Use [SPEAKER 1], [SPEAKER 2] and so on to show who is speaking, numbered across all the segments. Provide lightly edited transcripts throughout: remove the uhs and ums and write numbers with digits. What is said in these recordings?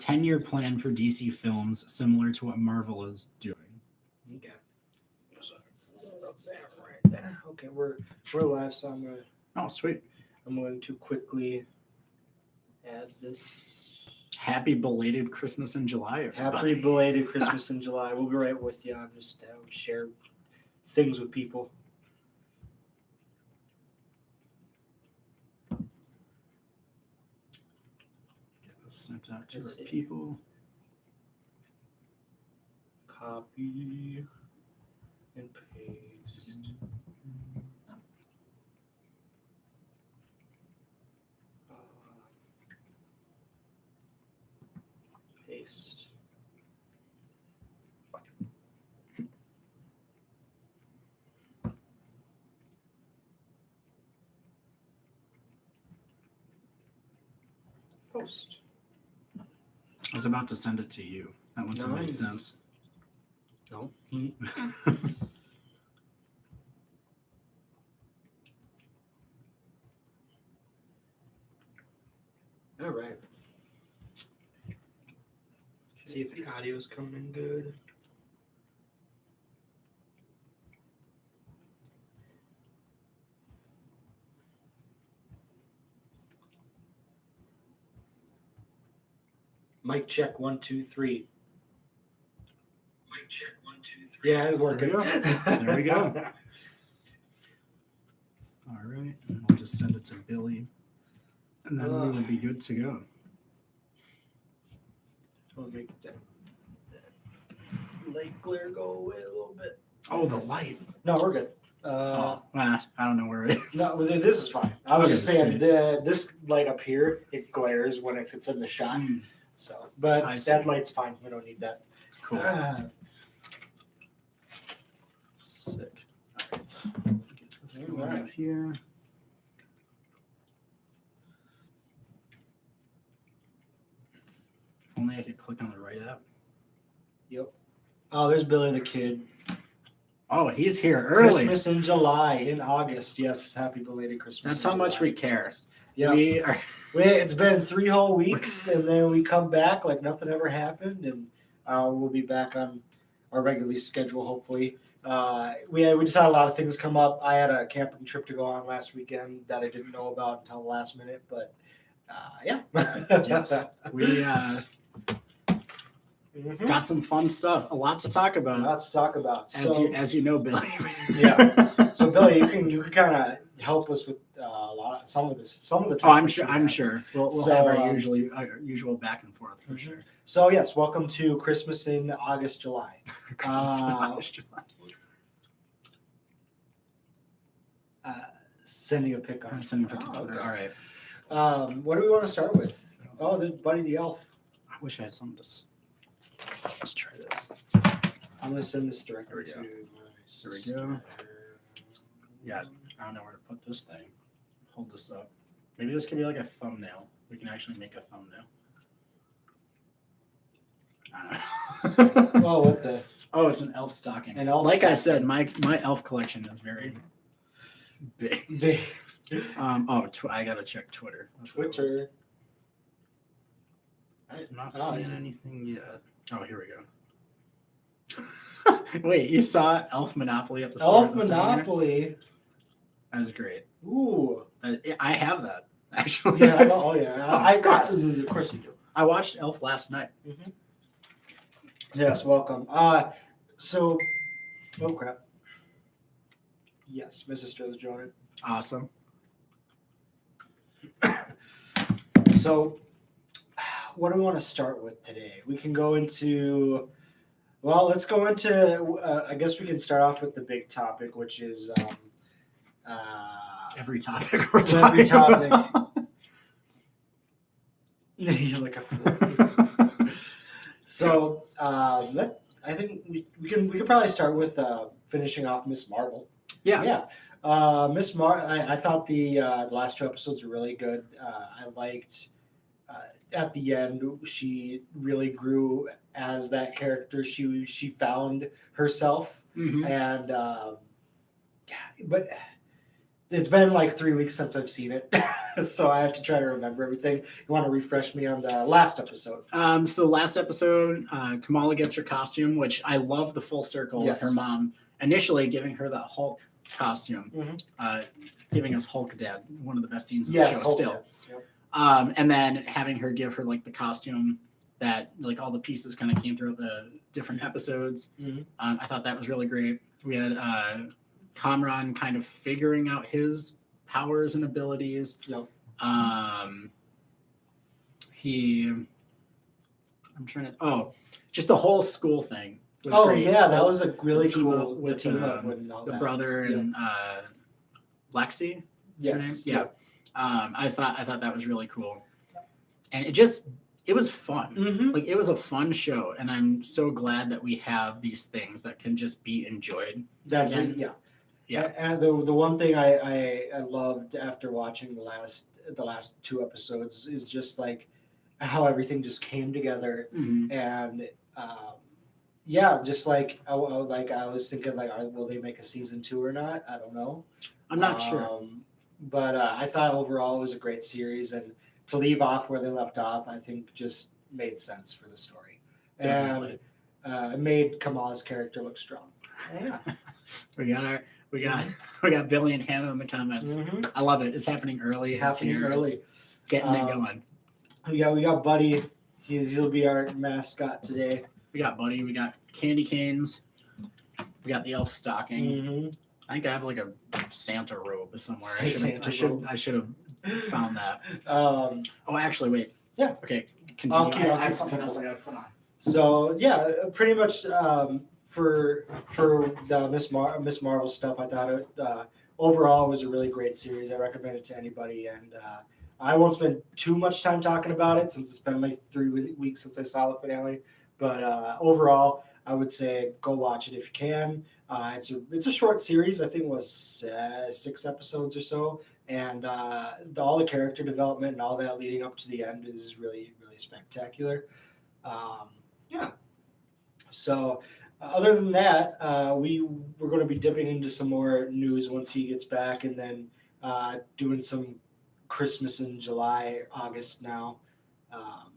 [SPEAKER 1] 10-year plan for DC films, similar to what Marvel is doing.
[SPEAKER 2] Okay. Right there. Okay, we're live, so I'm going to quickly add this.
[SPEAKER 1] Happy belated Christmas in July, everybody.
[SPEAKER 2] Happy belated Christmas in July. We'll be right with you. I'm just share things with people.
[SPEAKER 1] Get this sent out to our people.
[SPEAKER 2] Copy and paste. Paste. Post.
[SPEAKER 1] I was about to send it to you. That wouldn't have made sense.
[SPEAKER 2] No. All right. See if the audio's coming in good. Mic check 1 2 3. Mic check 1 2 3. Yeah, it's working.
[SPEAKER 1] There we go. All right, and I'll just send it to Billy, and then we will be good to go.
[SPEAKER 2] I'll make that light glare go away a little bit.
[SPEAKER 1] Oh, the light.
[SPEAKER 2] No, we're good.
[SPEAKER 1] I don't know where it is.
[SPEAKER 2] No, this is fine. I was just saying this light up here, it glares when if it's in the shot. So, but that light's fine. We don't need that.
[SPEAKER 1] Cool. Sick. All right. Get this going up here. If only I could click on the right app.
[SPEAKER 2] Yep. Oh, there's Billy the Kid.
[SPEAKER 1] Oh, he's here early.
[SPEAKER 2] Christmas in July, in August. Yes, happy belated Christmas.
[SPEAKER 1] That's how much we care.
[SPEAKER 2] Yeah. It's been 3 whole weeks, and then we come back like nothing ever happened, and we'll be back on our regularly schedule, hopefully. We just had a lot of things come up. I had a camping trip to go on last weekend that I didn't know about until the last minute, but yeah.
[SPEAKER 1] Yes. We got some fun stuff. A lot to talk about. As you know, Billy.
[SPEAKER 2] Yeah. So Billy, you can kind of help us with some of the topics.
[SPEAKER 1] I'm sure. We'll have our usual back and forth for sure.
[SPEAKER 2] So yes, welcome to Christmas in August, July.
[SPEAKER 1] July.
[SPEAKER 2] Sending a pic on.
[SPEAKER 1] Sending a pic on Twitter.
[SPEAKER 2] Okay. All right. What do we want to start with? Oh, the Buddy the Elf.
[SPEAKER 1] I wish I had some of this. Let's try this.
[SPEAKER 2] I'm gonna send this directly to.
[SPEAKER 1] There we go. Yeah, I don't know where to put this thing. Hold this up. Maybe this could be like a thumbnail. We can actually make a thumbnail. I don't know.
[SPEAKER 2] Oh, what the?
[SPEAKER 1] Oh, it's an elf stocking. I said, my elf collection is very big. I gotta check Twitter.
[SPEAKER 2] Twitter.
[SPEAKER 1] I'm not seeing anything yet. Oh, here we go. Wait, you saw Elf Monopoly at the store?
[SPEAKER 2] Elf Monopoly.
[SPEAKER 1] That was great.
[SPEAKER 2] Ooh.
[SPEAKER 1] I have that, actually.
[SPEAKER 2] Yeah. Oh, yeah. Of course you do.
[SPEAKER 1] I watched Elf last night.
[SPEAKER 2] Mm-hmm. Yes, welcome. Oh, crap. Yes, my sister is joining.
[SPEAKER 1] Awesome.
[SPEAKER 2] So, what do we want to start with today? We can go into, let's go into, I guess we can start off with the big topic, which is
[SPEAKER 1] every topic we're talking about.
[SPEAKER 2] You're like a fool. So, I think we can probably start with finishing off Miss Marvel.
[SPEAKER 1] Yeah.
[SPEAKER 2] Miss Marvel, I thought the last 2 episodes were really good. I liked at the end she really grew as that character. She found herself, and but It's been like 3 weeks since I've seen it, so I have to try to remember everything. You want to refresh me on the last episode?
[SPEAKER 1] So the last episode, Kamala gets her costume, which I love the full circle
[SPEAKER 2] Yes.
[SPEAKER 1] of her mom initially giving her the Hulk costume, giving us Hulk Dad, one of the best scenes of the show
[SPEAKER 2] Hulk
[SPEAKER 1] still.
[SPEAKER 2] Yep.
[SPEAKER 1] And then having her give her like the costume that like all the pieces kind of came throughout the different episodes. I thought that was really great. We had Kamran kind of figuring out his powers and abilities.
[SPEAKER 2] Yep.
[SPEAKER 1] Just the whole school thing was great.
[SPEAKER 2] Yeah, that was a really
[SPEAKER 1] The team
[SPEAKER 2] cool
[SPEAKER 1] up with,
[SPEAKER 2] team up and all
[SPEAKER 1] the
[SPEAKER 2] that.
[SPEAKER 1] brother and Lexi. Is her name?
[SPEAKER 2] Yes.
[SPEAKER 1] Yeah. I thought that was really cool, and it was fun.
[SPEAKER 2] Mm-hmm.
[SPEAKER 1] Like it was a fun show, and I'm so glad that we have these things that can just be enjoyed.
[SPEAKER 2] That's
[SPEAKER 1] again.
[SPEAKER 2] it. Yeah.
[SPEAKER 1] Yeah.
[SPEAKER 2] And the one thing I loved after watching the last 2 episodes is just like how everything just came together, and just like I was thinking like, will they make a season 2 or not? I don't know.
[SPEAKER 1] I'm not sure.
[SPEAKER 2] But I thought overall it was a great series, and to leave off where they left off, I think just made sense for the story.
[SPEAKER 1] Definitely.
[SPEAKER 2] And it made Kamala's character look strong. Yeah.
[SPEAKER 1] We got Billy and Hannah in the comments. I love it. It's happening early. It's getting it going.
[SPEAKER 2] We got Buddy. He'll be our mascot today.
[SPEAKER 1] We got Buddy. We got candy canes. We got the elf stocking. I think I have like a Santa robe somewhere. I should have found that. Actually, wait.
[SPEAKER 2] Yeah.
[SPEAKER 1] Okay. Continue. I have
[SPEAKER 2] keep
[SPEAKER 1] something else I got to put on.
[SPEAKER 2] So yeah, pretty much for the Miss Marvel stuff, I thought it overall was a really great series. I recommend it to anybody, and I won't spend too much time talking about it since it's been like 3 weeks since I saw the finale. But overall, I would say go watch it if you can. It's a short series. I think it was 6 episodes or so, and all the character development and all that leading up to the end is really, really spectacular. So other than that, we're going to be dipping into some more news once he gets back, and then doing some Christmas in July, August now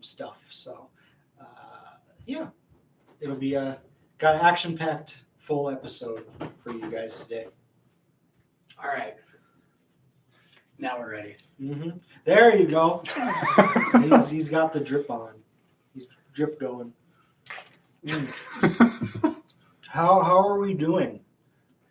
[SPEAKER 2] stuff. So it'll be got an action-packed full episode for you guys today.
[SPEAKER 1] All right. Now we're ready.
[SPEAKER 2] There you go. He's got the drip on. He's drip going. How are we doing?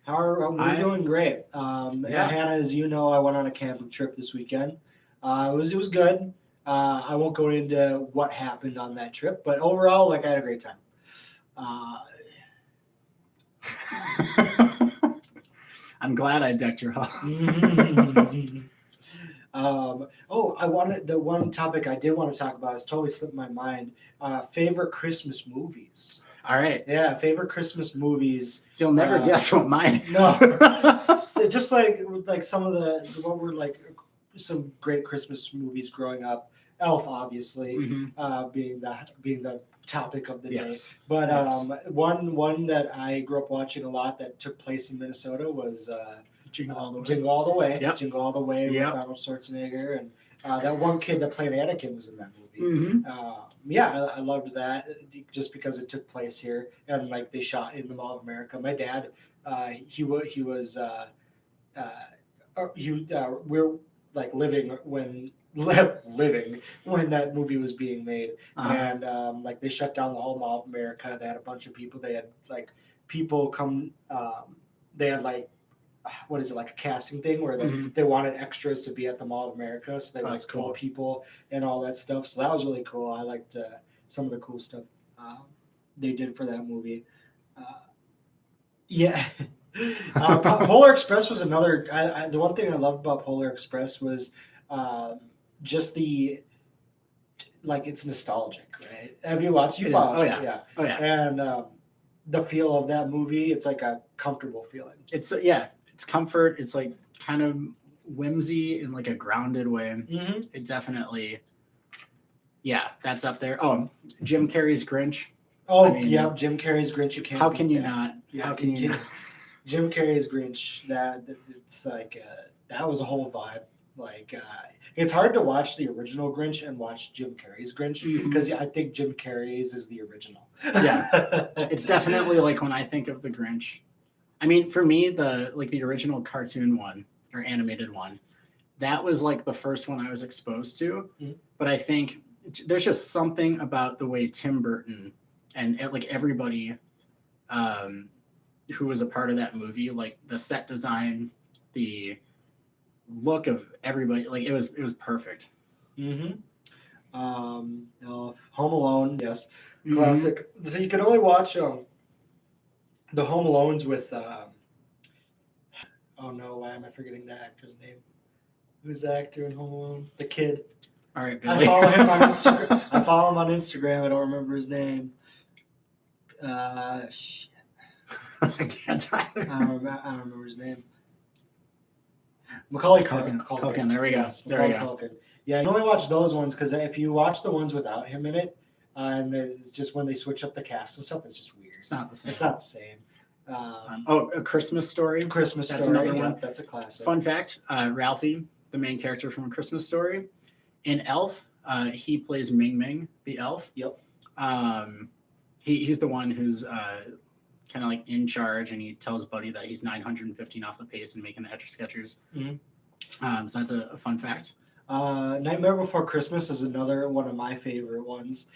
[SPEAKER 2] We're doing great. Hannah, as you know, I went on a camping trip this weekend. It was good. I won't go into what happened on that trip, but overall, like I had a great time.
[SPEAKER 1] I'm glad I decked your house.
[SPEAKER 2] The one topic I did want to talk about is totally slipped my mind. Favorite Christmas movies.
[SPEAKER 1] All right.
[SPEAKER 2] Yeah, favorite Christmas movies.
[SPEAKER 1] You'll never guess what mine is.
[SPEAKER 2] No. So just like some of what were like some great Christmas movies growing up. Elf, obviously, being the topic of the day. But one that I grew up watching a lot that took place in Minnesota was Jingle All the Way.
[SPEAKER 1] Yep.
[SPEAKER 2] Jingle All the Way with Arnold Schwarzenegger, and that one kid that played Anakin was in that movie. I loved that just because it took place here, and like they shot in the Mall of America. My dad, we're like living when that movie was being made, and like they shut down the whole Mall of America. They had a bunch of people. They had like people come. They had like like a casting thing where they wanted extras to be at the Mall of America, so they like cool people and all that stuff. So that was really cool. I liked some of the cool stuff they did for that movie. Polar Express was another. The one thing I loved about Polar Express was just it's nostalgic, right? Have you watched? You watched? Oh yeah. And the feel of that movie, it's like a comfortable feeling.
[SPEAKER 1] It's comfort. It's like kind of whimsy in like a grounded way. It definitely, that's up there. Oh, Jim Carrey's Grinch.
[SPEAKER 2] Jim Carrey's Grinch. You can't.
[SPEAKER 1] How can you not?
[SPEAKER 2] Jim Carrey's Grinch. It's like that was a whole vibe. Like, it's hard to watch the original Grinch and watch Jim Carrey's Grinch because I think Jim Carrey's is the original.
[SPEAKER 1] Yeah, it's definitely like when I think of the Grinch. I mean, for me, the original cartoon one or animated one, that was like the first one I was exposed to.
[SPEAKER 2] Mm-hmm.
[SPEAKER 1] But I think there's just something about the way Tim Burton and like everybody who was a part of that movie, like the set design, the look of everybody, like it was perfect.
[SPEAKER 2] Mm-hmm. Home Alone, yes, classic. So you can only watch the Home Alones with. Oh no! Why am I forgetting the actor's name? Who's the actor in Home Alone? The kid.
[SPEAKER 1] All right, Billy.
[SPEAKER 2] I follow him on Instagram. I don't remember his name. Shit.
[SPEAKER 1] I can't either.
[SPEAKER 2] I don't remember his name. Macaulay Culkin.
[SPEAKER 1] There we go.
[SPEAKER 2] Yes, Macaulay Culkin. Yeah, you can only watch those ones because if you watch the ones without him in it, and it's just when they switch up the cast and stuff, it's just weird.
[SPEAKER 1] It's not the same.
[SPEAKER 2] It's not the same.
[SPEAKER 1] A Christmas Story.
[SPEAKER 2] Christmas
[SPEAKER 1] That's
[SPEAKER 2] Story.
[SPEAKER 1] another one.
[SPEAKER 2] That's a classic.
[SPEAKER 1] Fun fact: Ralphie, the main character from A Christmas Story, in Elf, he plays Ming Ming, the elf.
[SPEAKER 2] Yep.
[SPEAKER 1] He's the one who's kind of like in charge, and he tells Buddy that he's 915 off the pace and making the Etch a Sketchers.
[SPEAKER 2] Mm-hmm.
[SPEAKER 1] So that's a fun fact.
[SPEAKER 2] Nightmare Before Christmas is another one of my favorite ones.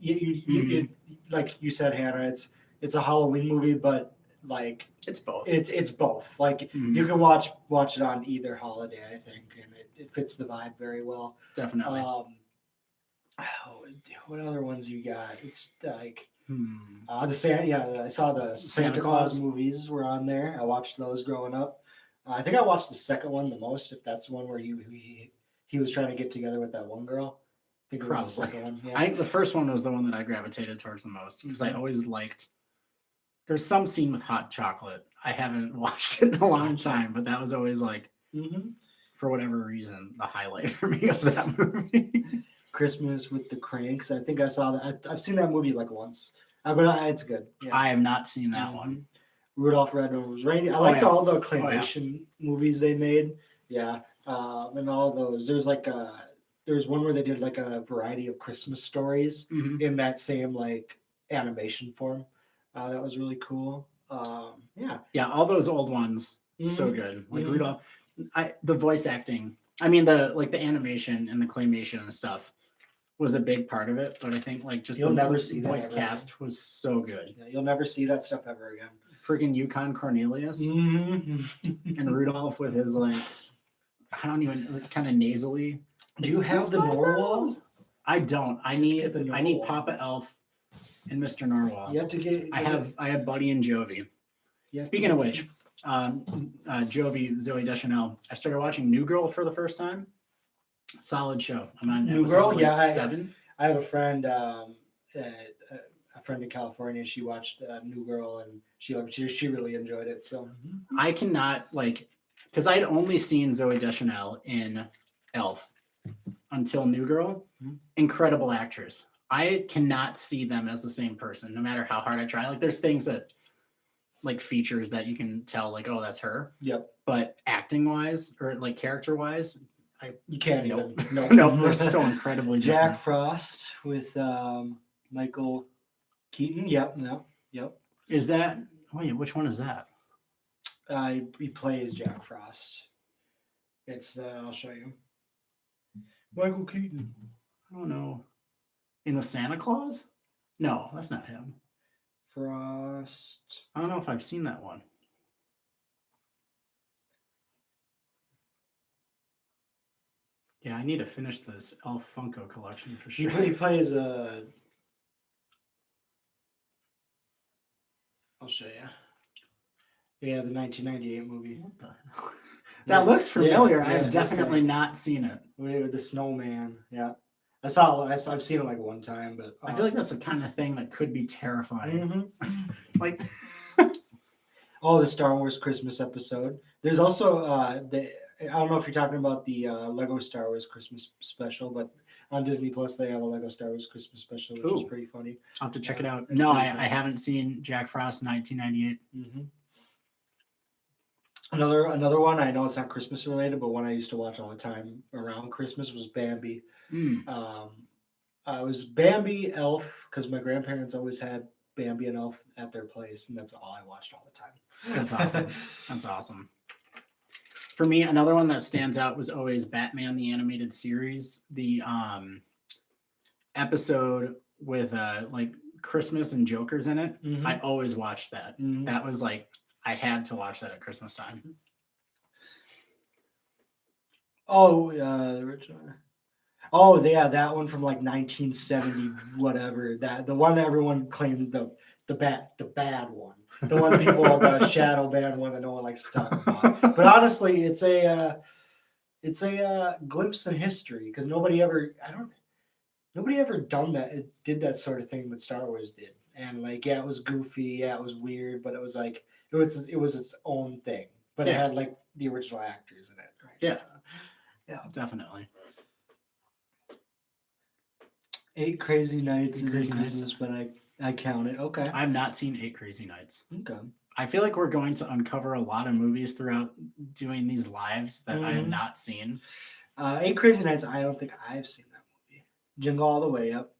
[SPEAKER 2] You like you said, Hannah, it's a Halloween movie, but like
[SPEAKER 1] it's both.
[SPEAKER 2] It's both. Like you can watch it on either holiday, I think, and it fits the vibe very well.
[SPEAKER 1] Definitely.
[SPEAKER 2] What other ones you got? It's like
[SPEAKER 1] I
[SPEAKER 2] saw the Santa Claus movies were on there. I watched those growing up. I think I watched the second one the most, if that's the one where he was trying to get together with that one girl. I think it was the second one. Yeah.
[SPEAKER 1] I think the first one was the one that I gravitated towards the most because I always liked. There's some scene with hot chocolate. I haven't watched it in a long time, but that was always like, for whatever reason, the highlight for me of that movie.
[SPEAKER 2] Christmas with the Cranks. I think I saw that. I've seen that movie like once, but it's good. Yeah.
[SPEAKER 1] I have not seen that one.
[SPEAKER 2] Rudolph Red-Nosed Reindeer. I liked all the claymation movies they made. Yeah, and all those. There's one where they did like a variety of Christmas stories in that same like animation form. That was really cool.
[SPEAKER 1] Yeah, all those old ones, so good. Like Rudolph, the voice acting. I mean, the animation and the claymation and stuff was a big part of it. But I think like just the voice cast was so good.
[SPEAKER 2] Yeah, you'll never see that stuff ever again.
[SPEAKER 1] Freaking Yukon Cornelius and Rudolph with his like, I don't even kind of nasally.
[SPEAKER 2] Do you have the Norwal?
[SPEAKER 1] I don't. I need Papa Elf and Mr. Narwhal.
[SPEAKER 2] You have to get.
[SPEAKER 1] I have Buddy and Jovi. Speaking of which, Jovi, Zooey Deschanel. I started watching New Girl for the first time. Solid show. I'm on
[SPEAKER 2] New Girl. Yeah,
[SPEAKER 1] 7.
[SPEAKER 2] I have a friend, a friend in California. She watched New Girl and she really enjoyed it. So
[SPEAKER 1] I cannot because I had only seen Zooey Deschanel in Elf until New Girl. Incredible actress. I cannot see them as the same person, no matter how hard I try. Like, there's things that, like, features that you can tell, like, oh, that's her.
[SPEAKER 2] Yep.
[SPEAKER 1] But acting-wise, or, like, character-wise,
[SPEAKER 2] you can't.
[SPEAKER 1] No, they're so incredibly different.
[SPEAKER 2] Jack Frost with Michael Keaton. Yep.
[SPEAKER 1] Is that... Wait, which one is that?
[SPEAKER 2] He plays Jack Frost. It's... I'll show you. Michael Keaton.
[SPEAKER 1] I don't know. In the Santa Claus? No, that's not him.
[SPEAKER 2] Frost.
[SPEAKER 1] I don't know if I've seen that one. Yeah, I need to finish this Elf Funko collection for sure.
[SPEAKER 2] He plays I'll show you. Yeah, the 1998 movie.
[SPEAKER 1] What the hell? That looks familiar.
[SPEAKER 2] Yeah,
[SPEAKER 1] I've definitely not seen it.
[SPEAKER 2] With the snowman. Yeah. I've seen it like one time, but
[SPEAKER 1] I feel like that's the kind of thing that could be terrifying. Like,
[SPEAKER 2] the Star Wars Christmas episode. There's also I don't know if you're talking about the Lego Star Wars Christmas special, but on Disney Plus they have a Lego Star Wars Christmas special, which is pretty funny.
[SPEAKER 1] I'll have to check it out. No, I haven't seen Jack Frost 1998.
[SPEAKER 2] Another one, I know it's not Christmas related, but one I used to watch all the time around Christmas was Bambi. It was Bambi, Elf, because my grandparents always had Bambi and Elf at their place, and that's all I watched all the time.
[SPEAKER 1] That's awesome. That's awesome. For me, another one that stands out was always Batman the Animated Series. The episode with like Christmas and Jokers in it.
[SPEAKER 2] Mhm.
[SPEAKER 1] I always watched that.
[SPEAKER 2] Mhm.
[SPEAKER 1] That was like I had to watch that at Christmas time.
[SPEAKER 2] Oh, the original. Oh, yeah, that one from like 1970, whatever. That the one that everyone claimed the bad one, the one people the shadow banned one that no one likes to talk about. But honestly, it's a glimpse in history because nobody ever did that sort of thing, but Star Wars did. And like, yeah, it was goofy, yeah, it was weird, but it was like it was its own thing. But it had like the original actors in it. Right?
[SPEAKER 1] Yeah.
[SPEAKER 2] So, yeah,
[SPEAKER 1] definitely.
[SPEAKER 2] 8 Crazy Nights is
[SPEAKER 1] Crazy
[SPEAKER 2] in
[SPEAKER 1] Nights.
[SPEAKER 2] Christmas, but I count it. Okay.
[SPEAKER 1] I've not seen 8 Crazy Nights.
[SPEAKER 2] Okay.
[SPEAKER 1] I feel like we're going to uncover a lot of movies throughout doing these lives that I have not seen.
[SPEAKER 2] 8 Crazy Nights, I don't think I've seen that movie. Jingle All the Way, yep.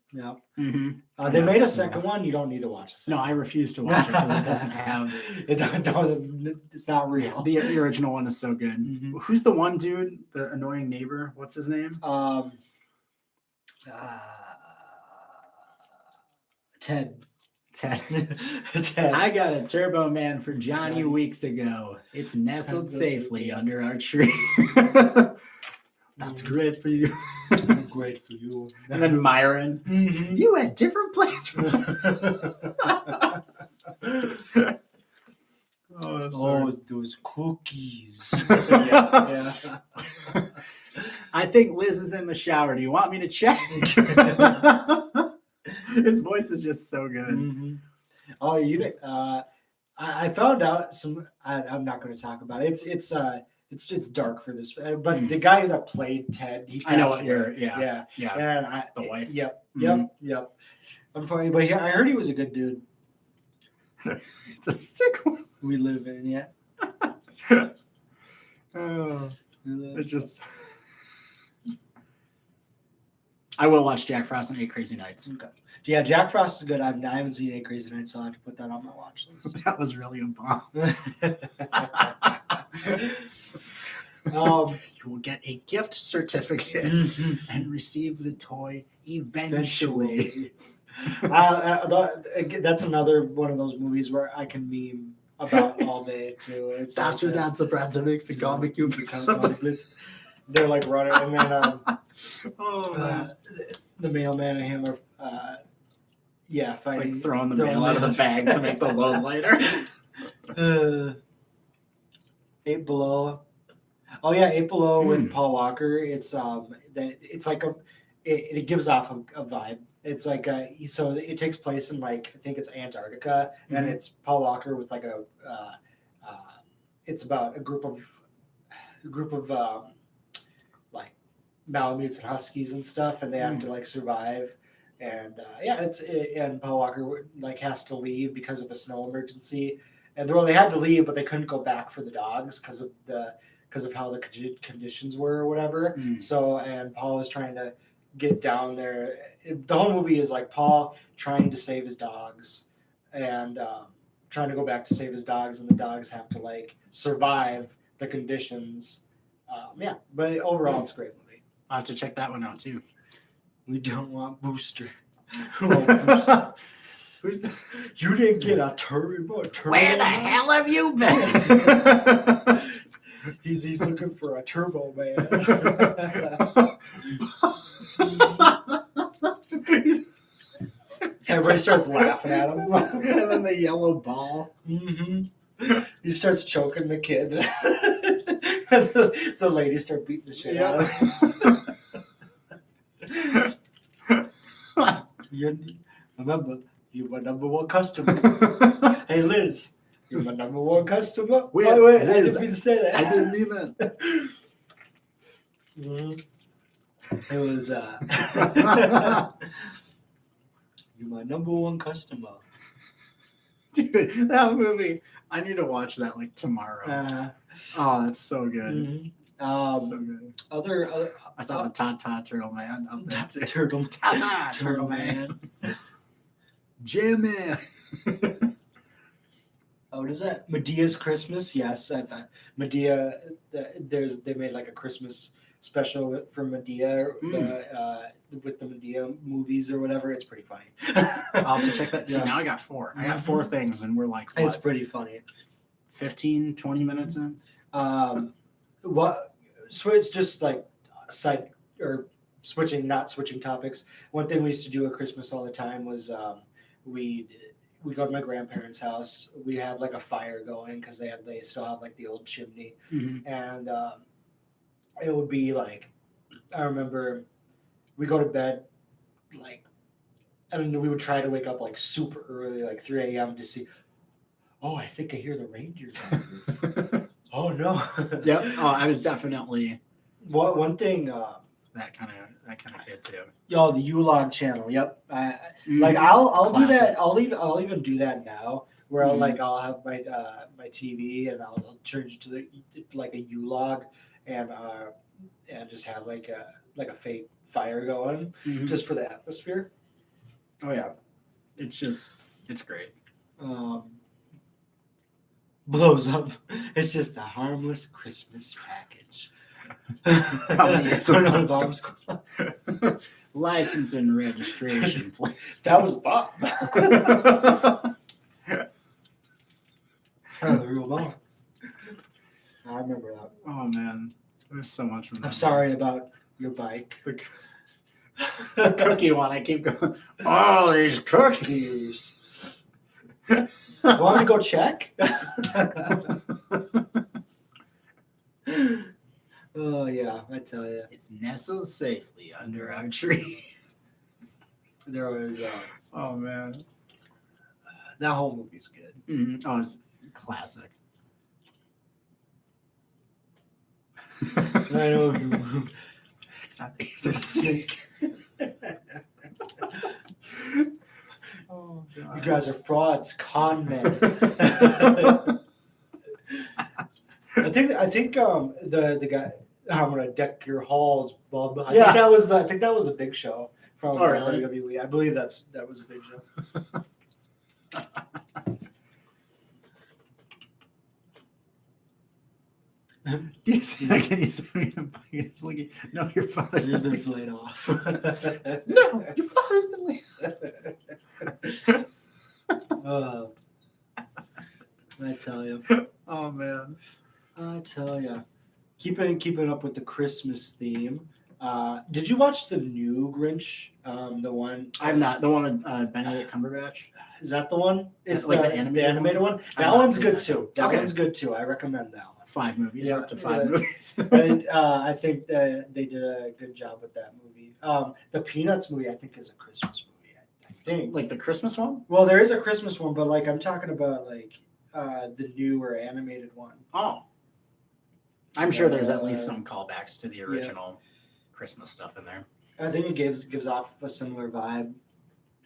[SPEAKER 1] Mm-hmm.
[SPEAKER 2] They made a second one. You don't need to watch it.
[SPEAKER 1] No, I refuse to watch it because it doesn't have.
[SPEAKER 2] It's not real.
[SPEAKER 1] The original one is so good.
[SPEAKER 2] Mhm.
[SPEAKER 1] Who's the one dude, the annoying neighbor? What's his name?
[SPEAKER 2] Ted.
[SPEAKER 1] Ted.
[SPEAKER 2] Ted.
[SPEAKER 1] I got a Turbo Man for Johnny weeks ago. It's nestled safely under our tree. That's great for you.
[SPEAKER 2] Great for you.
[SPEAKER 1] And then Myron.
[SPEAKER 2] Mhm.
[SPEAKER 1] You had different plans.
[SPEAKER 2] Oh, those cookies.
[SPEAKER 1] Yeah. I think Liz is in the shower. Do you want me to check? His voice is just so good.
[SPEAKER 2] Mm-hmm. Oh, I found out some. I'm not going to talk about it. It's dark for this, but the guy that played Ted,
[SPEAKER 1] I know what you're. Yeah.
[SPEAKER 2] And
[SPEAKER 1] the wife.
[SPEAKER 2] Yep. Unfortunately, but I heard he was a good dude.
[SPEAKER 1] It's a sick one.
[SPEAKER 2] We live in, yeah.
[SPEAKER 1] It's just. I will watch Jack Frost and 8 Crazy Nights.
[SPEAKER 2] Okay. Yeah, Jack Frost is good. I haven't seen 8 Crazy Nights, so I have to put that on my watch list.
[SPEAKER 1] That was really a bomb. You will get a gift certificate and receive the toy eventually.
[SPEAKER 2] That's another one of those movies where I can meme about all day too. It's
[SPEAKER 1] That's your dad's a brand of mix and comic you.
[SPEAKER 2] They're like running, and then
[SPEAKER 1] The
[SPEAKER 2] mailman and him are
[SPEAKER 1] it's
[SPEAKER 2] fighting.
[SPEAKER 1] like throwing the mail out of the bag to make the load lighter.
[SPEAKER 2] 8 Below. Oh yeah, 8 Below with Paul Walker. It's like it gives off a vibe. It's like so it takes place in like I think it's Antarctica, and it's Paul Walker with like it's about a group of like Malamutes and Huskies and stuff, and they have to like survive. And and Paul Walker like has to leave because of a snow emergency, and they had to leave, but they couldn't go back for the dogs because of how the conditions were or whatever. So and Paul is trying to get down there. The whole movie is like Paul trying to save his dogs and trying to go back to save his dogs, and the dogs have to like survive the conditions. But overall, it's a great movie.
[SPEAKER 1] I'll have to check that one out too.
[SPEAKER 2] We don't want Booster. Booster.
[SPEAKER 1] Who's the?
[SPEAKER 2] You didn't get a turbo.
[SPEAKER 1] Where the hell have you been?
[SPEAKER 2] He's looking for a turbo man. Everybody starts laughing at him.
[SPEAKER 1] And then the yellow ball.
[SPEAKER 2] Mm-hmm. He starts choking the kid. And the lady starts beating the shit out of him. Remember, you're my number one customer. Hey, Liz, you're my number one customer.
[SPEAKER 1] Wait,
[SPEAKER 2] Liz, I didn't mean to say that.
[SPEAKER 1] I didn't mean that.
[SPEAKER 2] It was, you're my number one customer.
[SPEAKER 1] Dude, that movie, I need to watch that like tomorrow. Oh, that's so good.
[SPEAKER 2] Mhm.
[SPEAKER 1] So good.
[SPEAKER 2] Other
[SPEAKER 1] I saw the Tata Turtle Man up there too.
[SPEAKER 2] Turtle
[SPEAKER 1] Tata Turtle Man. Jam Man.
[SPEAKER 2] Oh, does that Medea's Christmas? Yes, I thought Medea. They made like a Christmas special for Medea, with the Medea movies or whatever. It's pretty funny.
[SPEAKER 1] I'll have to check that. See,
[SPEAKER 2] Yeah.
[SPEAKER 1] now I got 4. I got 4 things, and we're like, what,
[SPEAKER 2] It's pretty funny.
[SPEAKER 1] 15, 20 minutes in?
[SPEAKER 2] What switch? Just like side or switching, not switching topics. One thing we used to do at Christmas all the time was we go to my grandparents' house. We have like a fire going because they still have like the old chimney, and it would be like, I remember we go to bed like, I don't know, we would try to wake up like super early, like 3 a.m. to see. Oh, I think I hear the reindeers. Oh no.
[SPEAKER 1] Yep. Oh, I was definitely
[SPEAKER 2] one thing.
[SPEAKER 1] that kind of kid too.
[SPEAKER 2] Yo, the U-Log channel. Yep. Like I'll do
[SPEAKER 1] Classic.
[SPEAKER 2] that. I'll even do that now, where I'll have my my TV and I'll change it to like a U-Log and just have like a fake fire going just for the atmosphere.
[SPEAKER 1] Oh yeah, it's great.
[SPEAKER 2] Blows up. It's just a harmless Christmas package.
[SPEAKER 1] License and registration.
[SPEAKER 2] That was Bob. The real Bob. I remember that.
[SPEAKER 1] Oh man, there's so much from that.
[SPEAKER 2] I'm sorry about your bike.
[SPEAKER 1] The cookie one. I keep going. Oh, these cookies.
[SPEAKER 2] Want to go check? Oh yeah, I tell you.
[SPEAKER 1] It's nestled safely under our tree.
[SPEAKER 2] There was.
[SPEAKER 1] Oh man,
[SPEAKER 2] that whole movie's good.
[SPEAKER 1] Oh, it's classic.
[SPEAKER 2] I know.
[SPEAKER 1] Exactly. They're sick. Oh, God.
[SPEAKER 2] You guys are frauds, con men. I think the guy, I'm gonna deck your halls, bub. I think that was a Big Show from WWE. I believe that was a Big Show.
[SPEAKER 1] Can you see me? It's like, no, your father's
[SPEAKER 2] been laid off.
[SPEAKER 1] No, your father's been laid
[SPEAKER 2] off. I tell you.
[SPEAKER 1] Oh man.
[SPEAKER 2] I tell you. Keeping up with the Christmas theme. Did you watch the new Grinch? The one
[SPEAKER 1] I'm not the one with Benedict Cumberbatch.
[SPEAKER 2] Is that the one? It's
[SPEAKER 1] like
[SPEAKER 2] the animated one. That one's good too. That one's good too. I recommend that one.
[SPEAKER 1] 5 movies. Up to 5 movies.
[SPEAKER 2] I think that they did a good job with that movie. The Peanuts movie, I think, is a Christmas movie. I think.
[SPEAKER 1] Like the Christmas one?
[SPEAKER 2] Well, there is a Christmas one, but like I'm talking about like the newer animated one.
[SPEAKER 1] Oh. I'm sure there's at least some callbacks to the original Christmas stuff in there.
[SPEAKER 2] I think it gives off a similar vibe.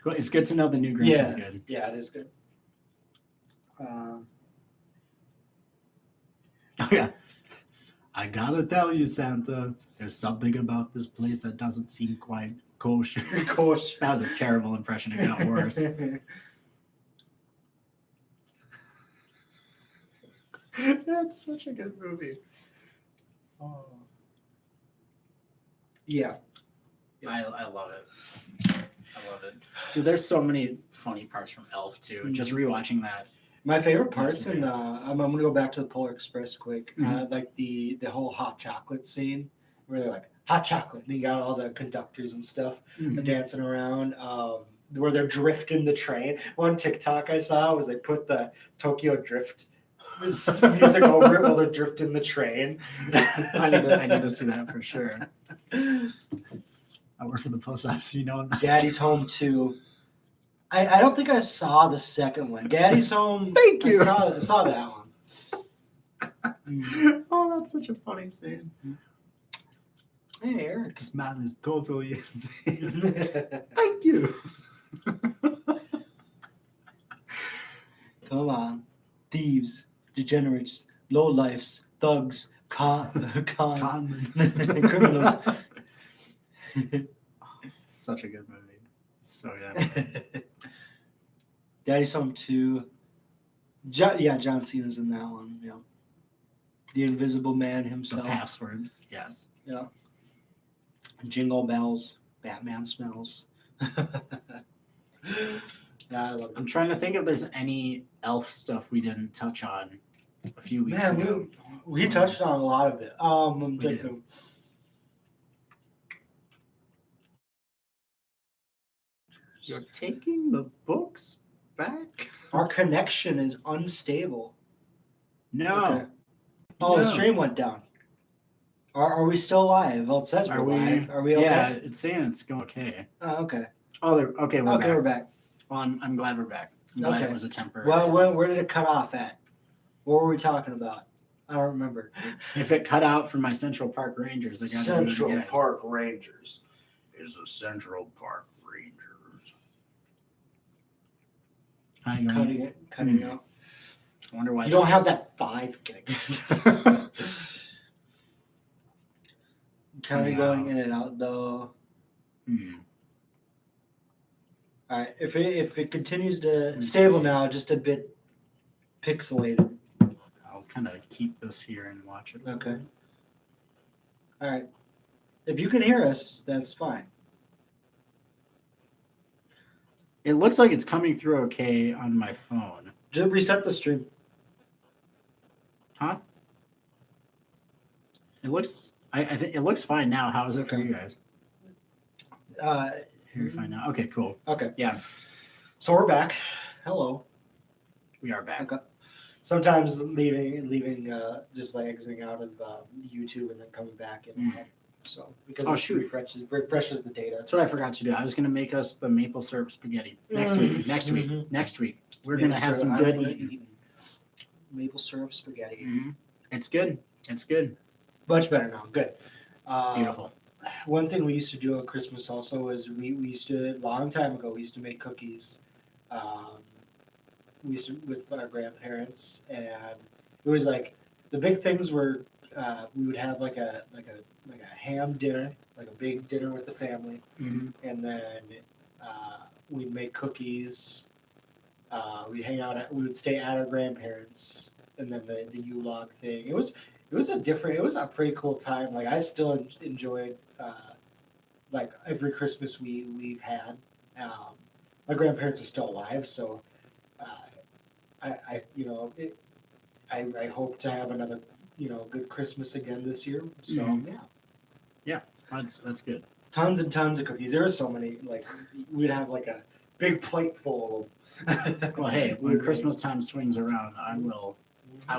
[SPEAKER 1] It's good to know the new Grinch is good.
[SPEAKER 2] Yeah, it is good.
[SPEAKER 1] Oh yeah. I gotta tell you, Santa, there's something about this place that doesn't seem quite kosher.
[SPEAKER 2] Kosher.
[SPEAKER 1] That was a terrible impression. It got worse. That's such a good movie. Oh.
[SPEAKER 2] Yeah.
[SPEAKER 1] I love it. I love it. Dude, there's so many funny parts from Elf too. Mm-hmm. Just rewatching that.
[SPEAKER 2] My favorite parts, and I'm gonna go back to the Polar Express quick. Like the whole hot chocolate scene, where they're like hot chocolate, and you got all the conductors and stuff dancing around. Where they're drifting the train. One TikTok I saw was they put the Tokyo Drift music over it while they're drifting the train.
[SPEAKER 1] I need to see that for sure. I work for the post office, you know.
[SPEAKER 2] Daddy's Home 2. I don't think I saw the second one. Daddy's Home.
[SPEAKER 1] Thank you.
[SPEAKER 2] I saw that one.
[SPEAKER 1] Oh, that's such a funny scene.
[SPEAKER 2] Hey, Eric.
[SPEAKER 1] This man is totally insane. Thank you.
[SPEAKER 2] Come on. Thieves. Degenerates. lowlifes, thugs,
[SPEAKER 1] Conman.
[SPEAKER 2] criminals.
[SPEAKER 1] Such a good movie. So good.
[SPEAKER 2] Daddy's Home 2. John Cena's in that one. Yeah. The Invisible Man
[SPEAKER 1] The
[SPEAKER 2] himself.
[SPEAKER 1] Password. Yes.
[SPEAKER 2] Yeah. Jingle Bells. Batman Smells. Yeah, I love
[SPEAKER 1] I'm
[SPEAKER 2] it.
[SPEAKER 1] trying to think if there's any elf stuff we didn't touch on a few weeks
[SPEAKER 2] Man,
[SPEAKER 1] ago.
[SPEAKER 2] we touched on a lot of it. I'm
[SPEAKER 1] We did.
[SPEAKER 2] thinking.
[SPEAKER 1] You're taking the books back?
[SPEAKER 2] Our connection is unstable.
[SPEAKER 1] No.
[SPEAKER 2] Okay. Oh,
[SPEAKER 1] No.
[SPEAKER 2] the stream went down. Are we still live? Well, it says we're live. Are we okay?
[SPEAKER 1] Yeah, it's saying it's going okay.
[SPEAKER 2] Okay.
[SPEAKER 1] Oh, okay, we're back.
[SPEAKER 2] We're back.
[SPEAKER 1] Well, I'm glad we're back. I'm glad
[SPEAKER 2] Okay.
[SPEAKER 1] it was a temporary.
[SPEAKER 2] Well, where did it cut off at? What were we talking about? I don't remember.
[SPEAKER 1] If it cut out from my Central Park Rangers, I got
[SPEAKER 2] Central Park Rangers.
[SPEAKER 1] Is a Central Park Rangers. How you going?
[SPEAKER 2] Cutting out.
[SPEAKER 1] I wonder why
[SPEAKER 2] You don't
[SPEAKER 1] that
[SPEAKER 2] have
[SPEAKER 1] is.
[SPEAKER 2] that 5 getting. Kind of going in and out though. All right. If it continues to stable now, just a bit pixelated.
[SPEAKER 1] I'll kind of keep this here and watch it.
[SPEAKER 2] Okay. All right. If you can hear us, that's fine.
[SPEAKER 1] It looks like it's coming through okay on my phone.
[SPEAKER 2] Just reset the stream.
[SPEAKER 1] Huh? It looks. I think it looks fine now. How is it for
[SPEAKER 2] Okay.
[SPEAKER 1] you guys? You're fine now. Okay, cool.
[SPEAKER 2] Okay.
[SPEAKER 1] Yeah,
[SPEAKER 2] So we're back. Hello.
[SPEAKER 1] we are back.
[SPEAKER 2] Okay. Sometimes leaving, just like exiting out of YouTube and then coming back in. So because it refreshes the data.
[SPEAKER 1] That's what I forgot to do. I was going to make us the maple syrup spaghetti next week. Next week, we're going to have some good eating.
[SPEAKER 2] Maple syrup spaghetti.
[SPEAKER 1] Mm-hmm. It's good. It's good.
[SPEAKER 2] Much better now. Good.
[SPEAKER 1] Beautiful.
[SPEAKER 2] One thing we used to do at Christmas also was we used to, a long time ago, we used to make cookies. We used to, with our grandparents, and it was like the big things were we would have like a ham dinner, like a big dinner with the family,
[SPEAKER 1] Mm-hmm.
[SPEAKER 2] and then we'd make cookies. We'd hang out. We would stay at our grandparents, and then the U-log thing. It was a pretty cool time. Like I still enjoyed like every Christmas we've had. My grandparents are still alive, so I hope to have another good Christmas again this year. So
[SPEAKER 1] Yeah, that's good.
[SPEAKER 2] tons and tons of cookies. There were so many. Like we'd have like a big plate full of them.
[SPEAKER 1] Well, hey, when Christmas time swings around, I will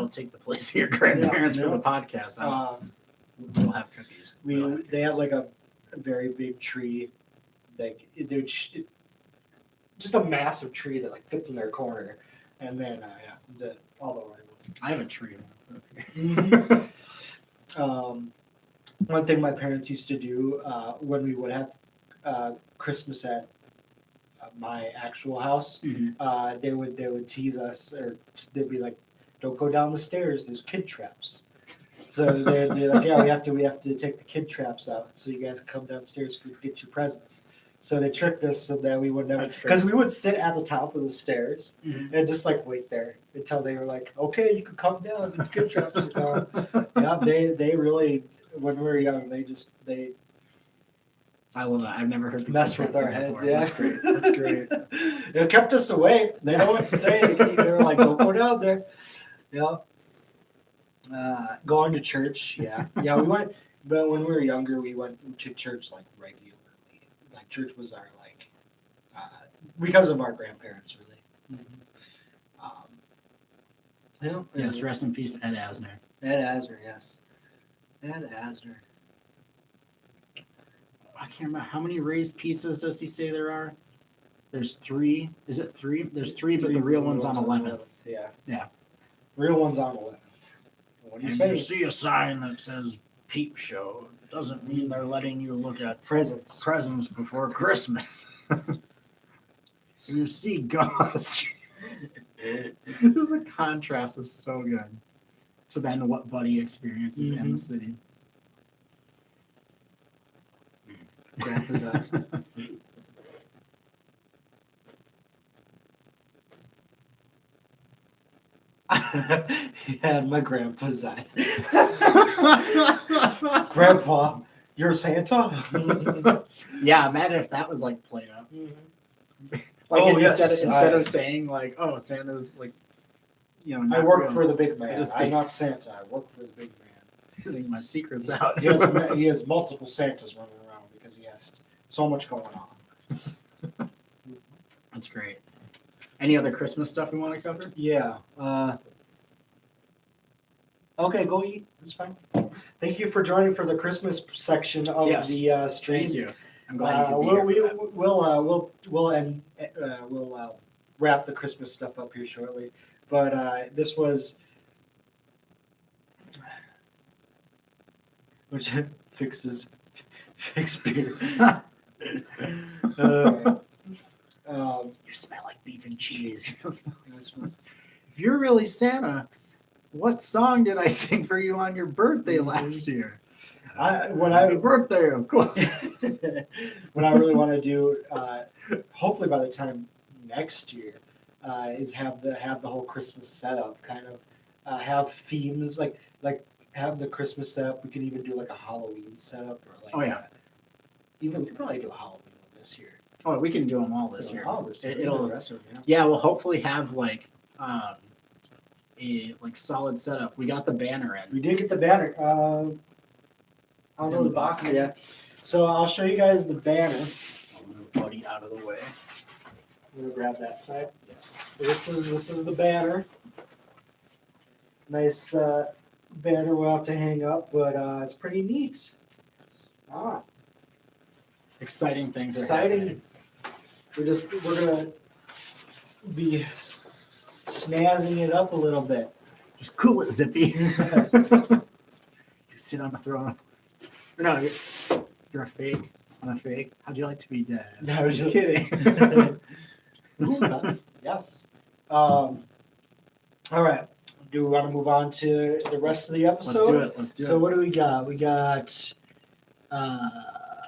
[SPEAKER 1] take the place of your grandparents for the podcast. We'll have cookies.
[SPEAKER 2] They have like a very big tree, like just a massive tree that like fits in their corner, and then all the ornaments.
[SPEAKER 1] I have a tree.
[SPEAKER 2] One thing my parents used to do when we would have Christmas at my actual house,
[SPEAKER 1] Mm-hmm.
[SPEAKER 2] they would tease us, or they'd be like, "Don't go down the stairs. There's kid traps." So they're like, "Yeah, we have to take the kid traps out, so you guys can come downstairs to get your presents." So they tricked us so that we would never, because we would sit at the top of the stairs and just like wait there until they were like, "Okay, you can come down. The kid traps are gone." Yeah, they really, when we were young, they
[SPEAKER 1] I love that. I've never heard people
[SPEAKER 2] messed with
[SPEAKER 1] trap
[SPEAKER 2] our
[SPEAKER 1] me
[SPEAKER 2] heads.
[SPEAKER 1] before.
[SPEAKER 2] Yeah,
[SPEAKER 1] That's great. That's great.
[SPEAKER 2] It kept us awake. They know what to say. They were like, "Don't go down there." Yeah. Going to church. Yeah. We went, but when we were younger, we went to church like regularly. Like church was our because of our grandparents, really.
[SPEAKER 1] Yes, rest in peace, Ed Asner.
[SPEAKER 2] Ed Asner, yes. Ed Asner.
[SPEAKER 1] I can't remember how many raised pizzas does he say there are. There's 3. Is it 3? There's 3, but the real one's on 11th.
[SPEAKER 2] Yeah. Real one's on 11th. When
[SPEAKER 1] And you see a sign that says "Peep Show," it doesn't mean they're letting you look at
[SPEAKER 2] presents
[SPEAKER 1] before Christmas. You see ghosts. Just the contrast is so good. to then what Buddy experiences in the city.
[SPEAKER 2] Grandpa's eyes. He had my grandpa's eyes. Grandpa, you're Santa?
[SPEAKER 1] Yeah, imagine if that was like played up.
[SPEAKER 2] Oh, yes,
[SPEAKER 1] instead of saying like, "Oh, Santa's like, you know,
[SPEAKER 2] I
[SPEAKER 1] not
[SPEAKER 2] work
[SPEAKER 1] real,"
[SPEAKER 2] for the big man.
[SPEAKER 1] just
[SPEAKER 2] I'm
[SPEAKER 1] be-
[SPEAKER 2] not Santa. I work for the big man.
[SPEAKER 1] getting my secrets out.
[SPEAKER 2] He has multiple Santas running around because he has so much going on.
[SPEAKER 1] That's great. Any other Christmas stuff we want to cover?
[SPEAKER 2] Yeah. Okay, go eat. That's fine. Thank you for joining for the Christmas section of
[SPEAKER 1] Yes.
[SPEAKER 2] the stream.
[SPEAKER 1] Thank you. I'm glad you could be here for that.
[SPEAKER 2] We'll wrap the Christmas stuff up here shortly. But this was which fix beer.
[SPEAKER 1] You smell like beef and cheese. If you're really Santa, what song did I sing for you on your birthday last year? Happy birthday, of course.
[SPEAKER 2] What I really want to do, hopefully by the time next year, is have the whole Christmas setup. Kind of have themes like have the Christmas setup. We can even do like a Halloween setup or like.
[SPEAKER 1] Oh yeah.
[SPEAKER 2] Even we could probably do a Halloween one this year.
[SPEAKER 1] Oh, we can do them all this year.
[SPEAKER 2] All this year.
[SPEAKER 1] It'll.
[SPEAKER 2] The rest of them,
[SPEAKER 1] Yeah, we'll hopefully have like a like solid setup. We got the banner in.
[SPEAKER 2] We did get the banner. I don't know the box yet. So I'll show you guys the banner.
[SPEAKER 1] I'll move Buddy out of the way.
[SPEAKER 2] I'm gonna grab that side. Yes. So this is the banner. Nice banner we'll have to hang up, but it's pretty neat. Ah,
[SPEAKER 1] Exciting things are
[SPEAKER 2] exciting.
[SPEAKER 1] happening.
[SPEAKER 2] We're gonna be snazzing it up a little bit.
[SPEAKER 1] Just cool it, Zippy. You sit on the throne. No, you're a fake. I'm a fake. How'd you like to be dead?
[SPEAKER 2] No, I was
[SPEAKER 1] just
[SPEAKER 2] just
[SPEAKER 1] kidding.
[SPEAKER 2] Yes. All right. Do we want to move on to the rest of the episode?
[SPEAKER 1] Let's do it.
[SPEAKER 2] So what do we got? We got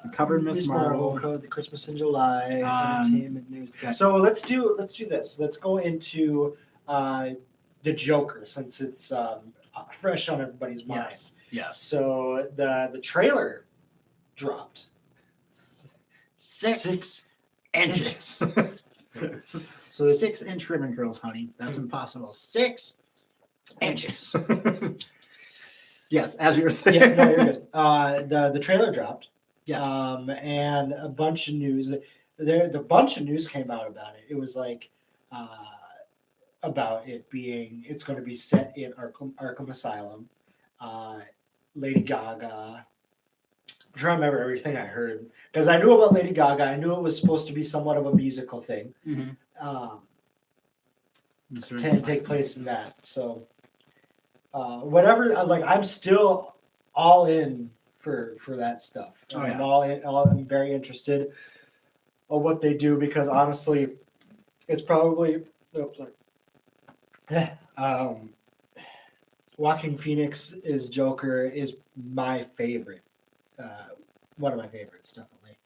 [SPEAKER 1] We covered Miss Marvel.
[SPEAKER 2] Code, the Christmas in July, entertainment news.
[SPEAKER 1] Okay.
[SPEAKER 2] So let's do this. Let's go into the Joker since it's fresh on everybody's mind.
[SPEAKER 1] Yes.
[SPEAKER 2] So the trailer dropped.
[SPEAKER 1] 6 inches.
[SPEAKER 2] So it's
[SPEAKER 1] 6-inch ribbon curls, honey. That's impossible. 6 inches. Yes, as you were saying.
[SPEAKER 2] yeah, no, you're good. The trailer dropped.
[SPEAKER 1] Yes.
[SPEAKER 2] And a bunch of news. The bunch of news came out about it. It was like about it's going to be set in Arkham Asylum. Lady Gaga. I'm trying to remember everything I heard because I knew about Lady Gaga. I knew it was supposed to be somewhat of a musical thing. To take place in that. So whatever, I'm still all in for that stuff.
[SPEAKER 1] Oh, yeah.
[SPEAKER 2] I'm very interested of what they do because honestly, it's probably Joaquin Phoenix is Joker is my favorite. One of my favorites, definitely.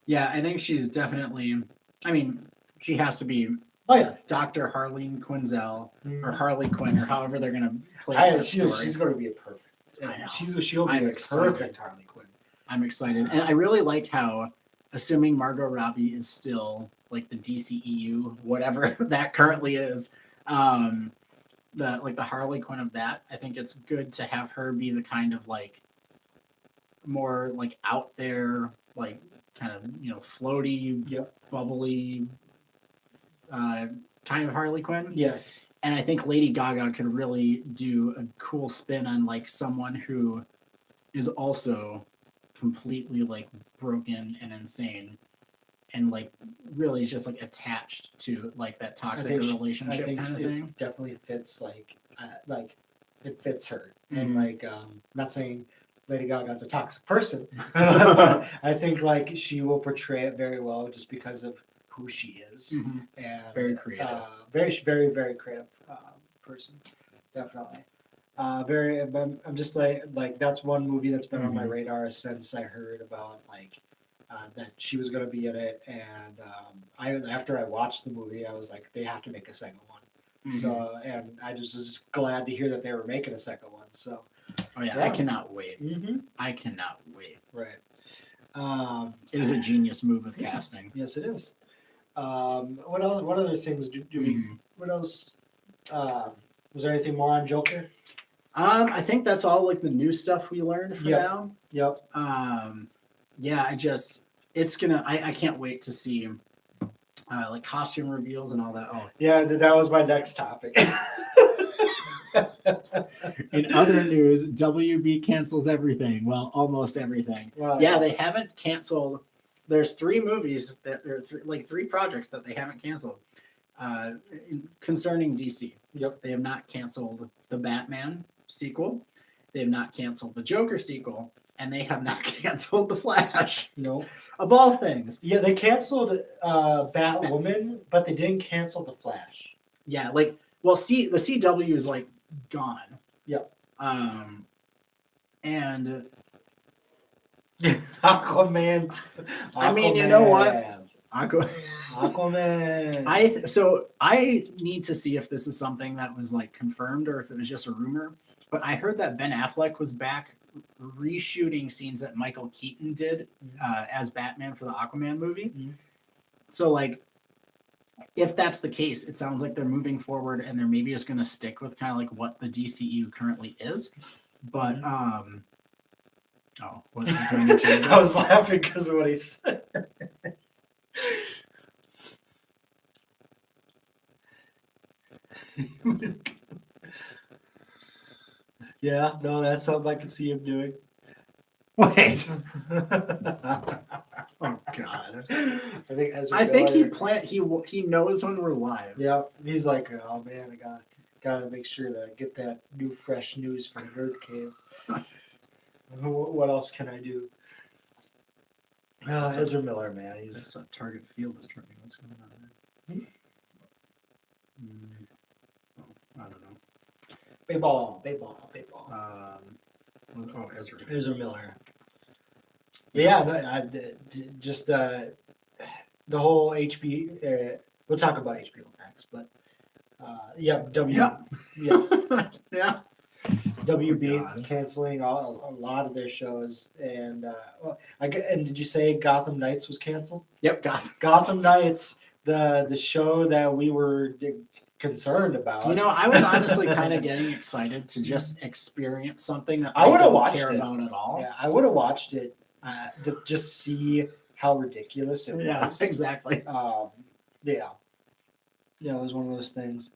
[SPEAKER 1] Yeah, I think she's definitely. I mean, she has to be.
[SPEAKER 2] Oh yeah,
[SPEAKER 1] Dr. Harleen Quinzel or Harley Quinn or however they're gonna play that story.
[SPEAKER 2] She's going to be a perfect.
[SPEAKER 1] I know.
[SPEAKER 2] She'll be
[SPEAKER 1] I'm
[SPEAKER 2] a
[SPEAKER 1] excited.
[SPEAKER 2] perfect Harley Quinn.
[SPEAKER 1] I'm excited, and I really like how, assuming Margot Robbie is still like the DCEU, whatever that currently is, the Harley Quinn of that. I think it's good to have her be the kind of like more like out there, like kind of floaty, bubbly, kind of Harley Quinn.
[SPEAKER 2] Yes.
[SPEAKER 1] And I think Lady Gaga could really do a cool spin on like someone who is also completely like broken and insane and like really is just like attached to like that toxic relationship kind of thing.
[SPEAKER 2] Definitely fits like it fits her. And like not saying Lady Gaga's a toxic person, but I think like she will portray it very well just because of who she is. And
[SPEAKER 1] very creative.
[SPEAKER 2] Very, very, very creative person. Definitely. I'm just like that's one movie that's been on my
[SPEAKER 1] Mhm.
[SPEAKER 2] radar since I heard about that she was going to be in it, and after I watched the movie, I was like, they have to make a second one.
[SPEAKER 1] Mhm.
[SPEAKER 2] So, and I just was glad to hear that they were making a second one. So,
[SPEAKER 1] Oh yeah,
[SPEAKER 2] yeah.
[SPEAKER 1] I cannot wait.
[SPEAKER 2] Mm-hmm.
[SPEAKER 1] I cannot wait.
[SPEAKER 2] Right.
[SPEAKER 1] It is a genius move with casting.
[SPEAKER 2] Yes, it is. What else? What other things do we?
[SPEAKER 1] Mhm.
[SPEAKER 2] What else? Was there anything more on Joker?
[SPEAKER 1] I think that's all like the new stuff we learned for
[SPEAKER 2] Yep.
[SPEAKER 1] now.
[SPEAKER 2] Yep.
[SPEAKER 1] Yeah, it's gonna. I can't wait to see like costume reveals and all that. Oh,
[SPEAKER 2] Yeah, that was my next topic.
[SPEAKER 1] in other news, WB cancels everything. Well, almost everything.
[SPEAKER 2] Wow.
[SPEAKER 1] Yeah, they haven't canceled. There's 3 movies that there are 3 projects that they haven't canceled concerning DC.
[SPEAKER 2] Yep.
[SPEAKER 1] They have not canceled the Batman sequel. They have not canceled the Joker sequel, and they have not canceled the Flash.
[SPEAKER 2] No.
[SPEAKER 1] Of all things.
[SPEAKER 2] Yeah, they canceled Batwoman, but they didn't cancel the Flash.
[SPEAKER 1] Yeah, like the CW is like gone.
[SPEAKER 2] Yep.
[SPEAKER 1] And
[SPEAKER 2] Aquaman.
[SPEAKER 1] I mean, you know what?
[SPEAKER 2] Aquaman.
[SPEAKER 1] I need to see if this is something that was like confirmed or if it was just a rumor. But I heard that Ben Affleck was back reshooting scenes that Michael Keaton did as Batman for the Aquaman movie.
[SPEAKER 2] Mm-hmm.
[SPEAKER 1] So like, if that's the case, it sounds like they're moving forward and they're maybe just going to stick with kind of like what the DCU currently is. But what do I need to
[SPEAKER 2] I was laughing because of what he said. Yeah, no, that's something I can see him doing.
[SPEAKER 1] Wait. Oh God.
[SPEAKER 2] I think
[SPEAKER 1] he knows when we're live.
[SPEAKER 2] Yeah, he's like, oh man, I gotta make sure that I get that new fresh news from NerdKave. What else can I do? Ezra Miller, man,
[SPEAKER 1] That's a target field is turning. What's going on there? I don't know.
[SPEAKER 2] Baseball. Ezra Miller. Yeah, just the whole HB. We'll talk about HBOMX, but yeah. WB canceling a lot of their shows, and and did you say Gotham Knights was canceled?
[SPEAKER 1] Yep,
[SPEAKER 2] Gotham Knights, the show that we were concerned about.
[SPEAKER 1] You know, I was honestly kind of getting excited to just experience something that
[SPEAKER 2] I would have
[SPEAKER 1] don't
[SPEAKER 2] watched
[SPEAKER 1] care
[SPEAKER 2] it
[SPEAKER 1] about at all.
[SPEAKER 2] Yeah, I would have watched it to just see how ridiculous it was.
[SPEAKER 1] Exactly.
[SPEAKER 2] Yeah, it was one of those things.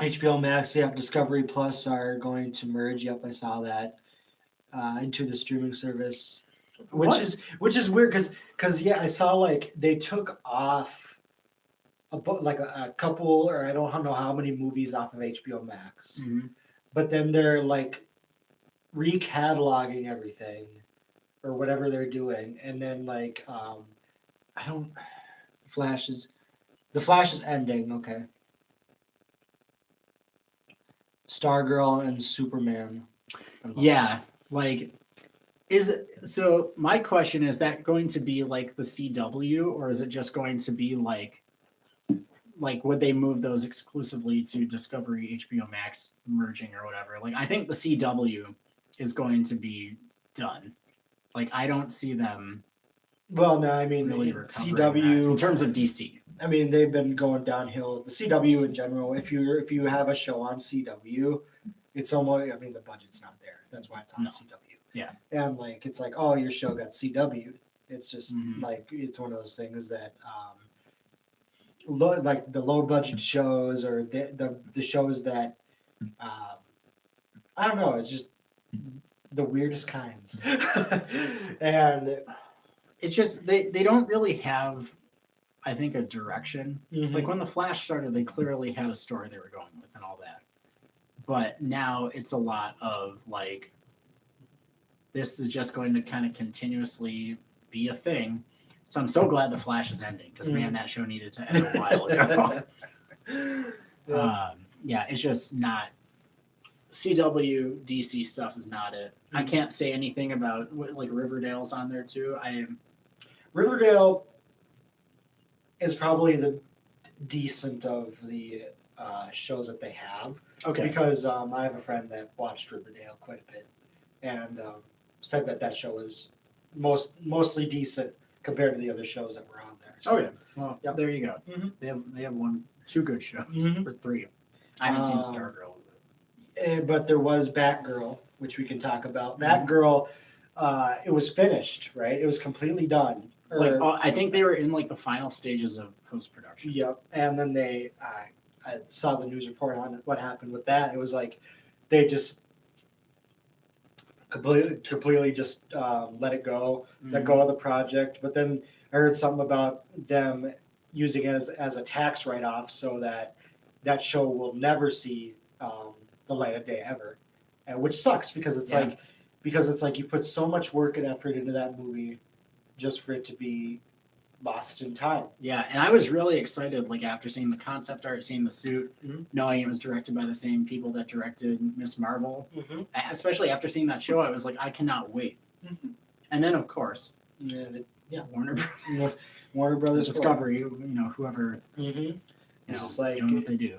[SPEAKER 2] HBO Max, Discovery Plus are going to merge. Yep, I saw that into the streaming service, which is weird because I saw like they took off a couple, or I don't know how many movies off of HBO Max, but then they're like recataloging everything or whatever they're doing, and then like the Flash is ending. Okay. Stargirl and Superman.
[SPEAKER 1] Yeah, like so my question is that going to be like the CW, or is it just going to be like would they move those exclusively to Discovery, HBO Max merging or whatever? Like I think the CW is going to be done. Like I don't see them.
[SPEAKER 2] Well, no, I mean
[SPEAKER 1] really
[SPEAKER 2] CW
[SPEAKER 1] in terms of DC.
[SPEAKER 2] I mean they've been going downhill. The CW in general. If you have a show on CW, it's almost. I mean the budget's not there. That's why it's on CW.
[SPEAKER 1] Yeah.
[SPEAKER 2] And like it's like, oh, your show got CW. It's just like it's one of those things that like the low budget shows or the shows that I don't know. It's just the weirdest kinds, and
[SPEAKER 1] it's just they don't really have, I think, a direction.
[SPEAKER 2] Mm-hmm.
[SPEAKER 1] Like when the Flash started, they clearly had a story they were going with and all that. But now it's a lot of like, this is just going to kind of continuously be a thing. So I'm so glad the Flash is ending because man, that show needed to end a while ago. yeah, it's just not. CW DC stuff is not it. I can't say anything about like Riverdale's on there too.
[SPEAKER 2] Riverdale is probably the decent of the shows that they have.
[SPEAKER 1] Okay.
[SPEAKER 2] Because I have a friend that watched Riverdale quite a bit and said that show is mostly decent compared to the other shows that were on there. So,
[SPEAKER 1] oh yeah. Well,
[SPEAKER 2] yep.
[SPEAKER 1] There you go.
[SPEAKER 2] Mm-hmm.
[SPEAKER 1] They have two good shows
[SPEAKER 2] Mm-hmm.
[SPEAKER 1] or three. I haven't seen Stargirl.
[SPEAKER 2] But there was Batgirl, which we can talk about. Batgirl, it was finished, right? It was completely done.
[SPEAKER 1] I think they were in like the final stages of post production.
[SPEAKER 2] Yep. And then I saw the news report on what happened with that. It was like they just completely just let it go, let go of the project. But then I heard something about them using it as a tax write-off so that show will never see the light of day ever, which sucks because it's like you put so much work and effort into that movie just for it to be lost in time.
[SPEAKER 1] Yeah, and I was really excited, like after seeing the concept art, seeing the suit, knowing it was directed by the same people that directed Miss Marvel. Especially after seeing that show, I was like, I cannot wait. And then, of course, Warner Brothers,
[SPEAKER 2] Warner Brothers
[SPEAKER 1] Discovery, whoever,
[SPEAKER 2] just like
[SPEAKER 1] doing what they do.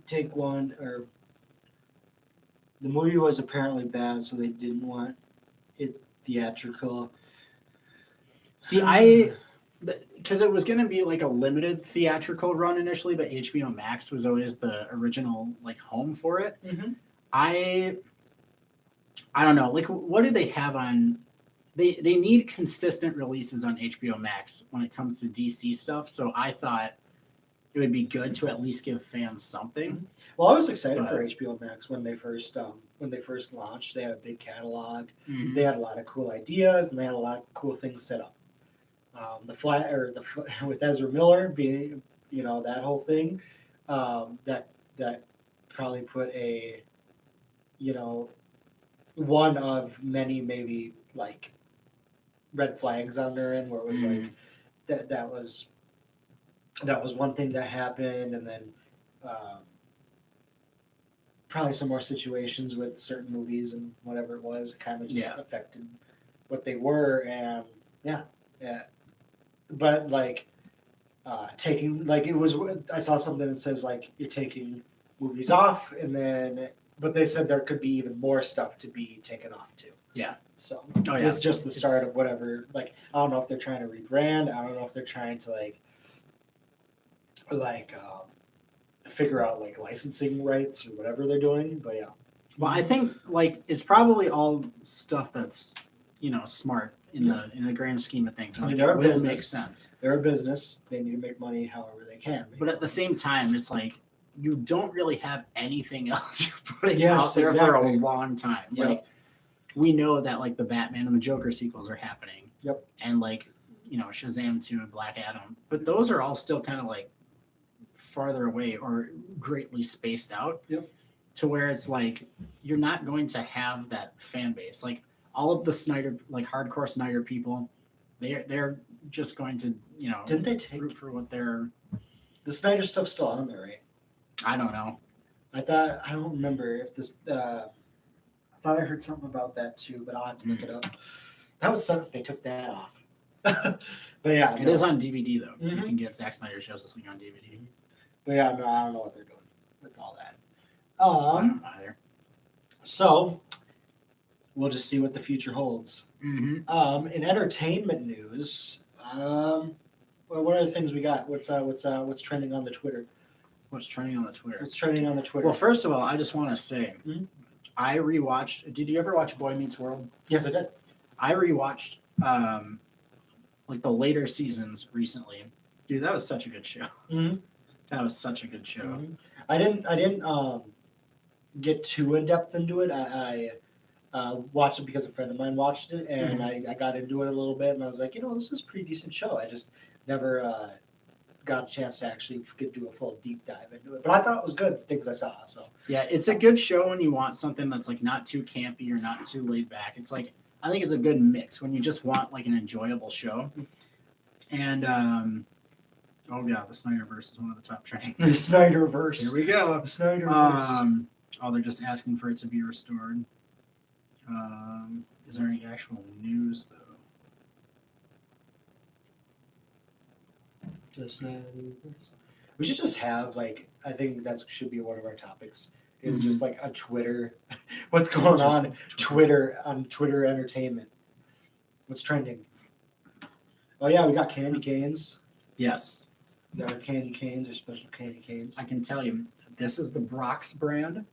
[SPEAKER 2] Take one, or the movie was apparently bad, so they didn't want it theatrical.
[SPEAKER 1] See, because it was going to be like a limited theatrical run initially, but HBOMX was always the original like home for it. I don't know, like what do they have on? They need consistent releases on HBOMX when it comes to DC stuff. So I thought it would be good to at least give fans something.
[SPEAKER 2] Well, I was excited for HBO Max when they first launched. They had a big catalog. They had a lot of cool ideas, and they had a lot of cool things set up. With Ezra Miller being, that whole thing, that probably put a, one of many maybe like red flags on their end where it was like that was one thing that happened, and then probably some more situations with certain movies and whatever it was kind of just affected what they were, and but like taking, like, it was, I saw something that says like you're taking movies off, and then but they said there could be even more stuff to be taken off too. So it's just the start of whatever. Like, I don't know if they're trying to rebrand. I don't know if they're trying to figure out like licensing rights or whatever they're doing. But yeah.
[SPEAKER 1] Well, I think like it's probably all stuff that's smart in the grand scheme of things.
[SPEAKER 2] I mean,
[SPEAKER 1] like,
[SPEAKER 2] they're
[SPEAKER 1] it
[SPEAKER 2] a
[SPEAKER 1] will
[SPEAKER 2] business.
[SPEAKER 1] make sense.
[SPEAKER 2] They're a business. They need to make money however they can.
[SPEAKER 1] But at the same time, it's like you don't really have anything else you're putting out there for a long time.
[SPEAKER 2] Yep.
[SPEAKER 1] Like, we know that like the Batman and the Joker sequels are happening.
[SPEAKER 2] Yep.
[SPEAKER 1] And like, Shazam 2 and Black Adam. But those are all still kind of like farther away or greatly spaced out.
[SPEAKER 2] Yep.
[SPEAKER 1] To where it's like you're not going to have that fan base. Like all of the Snyder, like hardcore Snyder people, they're just going to,
[SPEAKER 2] didn't they take
[SPEAKER 1] root for what they're.
[SPEAKER 2] The Snyder stuff's still on there, right?
[SPEAKER 1] I don't know.
[SPEAKER 2] I don't remember if this. I thought I heard something about that too, but I'll have to look it up. That would suck if they took that off. But yeah,
[SPEAKER 1] it is on DVD though. You can get Zack Snyder's Justice League on DVD.
[SPEAKER 2] But yeah, no, I don't know what they're doing with all that.
[SPEAKER 1] I don't know either.
[SPEAKER 2] So we'll just see what the future holds. In entertainment news, what are the things we got? What's trending on the Twitter?
[SPEAKER 1] What's trending on the Twitter?
[SPEAKER 2] What's trending on the Twitter?
[SPEAKER 1] Well, first of all, I just want to say, I rewatched. Did you ever watch Boy Meets World?
[SPEAKER 2] Yes, I did.
[SPEAKER 1] I rewatched like the later seasons recently. Dude, that was such a good show. That was such a good show.
[SPEAKER 2] I didn't get too in depth into it. I watched it because a friend of mine watched it, and I got into it a little bit, and I was like, this is a pretty decent show. I just never got a chance to actually do a full deep dive into it. But I thought it was good, the things I saw. So
[SPEAKER 1] yeah, it's a good show when you want something that's like not too campy or not too laid back. It's like, I think it's a good mix when you just want like an enjoyable show. And Oh yeah, the Snyderverse is one of the top trending.
[SPEAKER 2] The Snyderverse.
[SPEAKER 1] Here we go.
[SPEAKER 2] The Snyderverse.
[SPEAKER 1] They're just asking for it to be restored. Is there any actual news though?
[SPEAKER 2] The Snyderverse. We should just have like, I think that should be one of our topics. Is just like a Twitter. What's going on? Twitter entertainment. What's trending? Oh yeah, we got candy canes.
[SPEAKER 1] Yes.
[SPEAKER 2] We got our candy canes, our special candy canes.
[SPEAKER 1] I can tell you, this is the Brock's brand.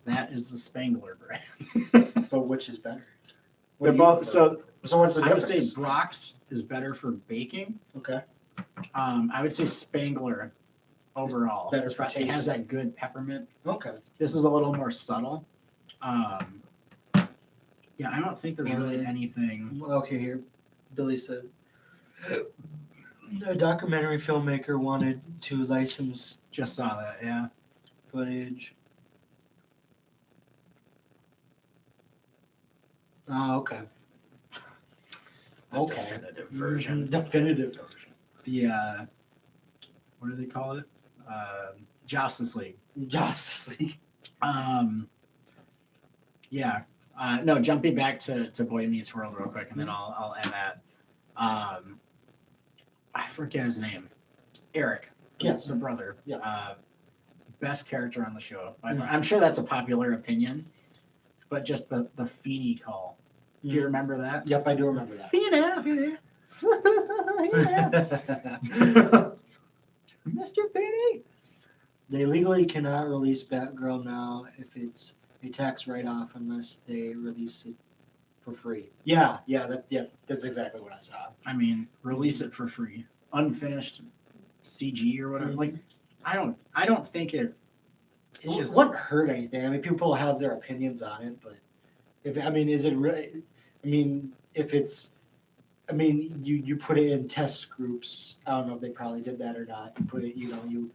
[SPEAKER 1] That is the Spangler brand.
[SPEAKER 2] But which is better?
[SPEAKER 1] They're both
[SPEAKER 2] So what's the
[SPEAKER 1] I would
[SPEAKER 2] difference?
[SPEAKER 1] say Brock's is better for baking.
[SPEAKER 2] Okay.
[SPEAKER 1] I would say Spangler overall.
[SPEAKER 2] Better for
[SPEAKER 1] It has
[SPEAKER 2] taste.
[SPEAKER 1] that good peppermint.
[SPEAKER 2] Okay.
[SPEAKER 1] This is a little more subtle. Yeah, I don't think there's really anything.
[SPEAKER 2] Okay, here. Billy said a documentary filmmaker wanted to license
[SPEAKER 1] Just saw that, yeah.
[SPEAKER 2] footage. Oh, okay.
[SPEAKER 1] The
[SPEAKER 2] Okay.
[SPEAKER 1] definitive version.
[SPEAKER 2] Definitive version.
[SPEAKER 1] The what do they call it? Justice League.
[SPEAKER 2] Justice League.
[SPEAKER 1] Yeah. No, jumping back to Boy Meets World real quick, and then I'll end that. I forget his name. Eric.
[SPEAKER 2] Yes.
[SPEAKER 1] The brother.
[SPEAKER 2] Yeah.
[SPEAKER 1] Best character on the show. I'm sure that's a popular opinion, but just the Feeny call. Do you remember that?
[SPEAKER 2] Yep, I do remember that.
[SPEAKER 1] Feeny. Mr. Feeny.
[SPEAKER 2] They legally cannot release Batgirl now if it's a tax write-off unless they release it for free. Yeah, that's exactly what I saw.
[SPEAKER 1] I mean, release it for free, unfinished CG or whatever. Like, I don't think it. It's just
[SPEAKER 2] wouldn't hurt anything. I mean, people have their opinions on it, but is it really? I mean, if it's, you put it in test groups. I don't know if they probably did that or not. You put it, you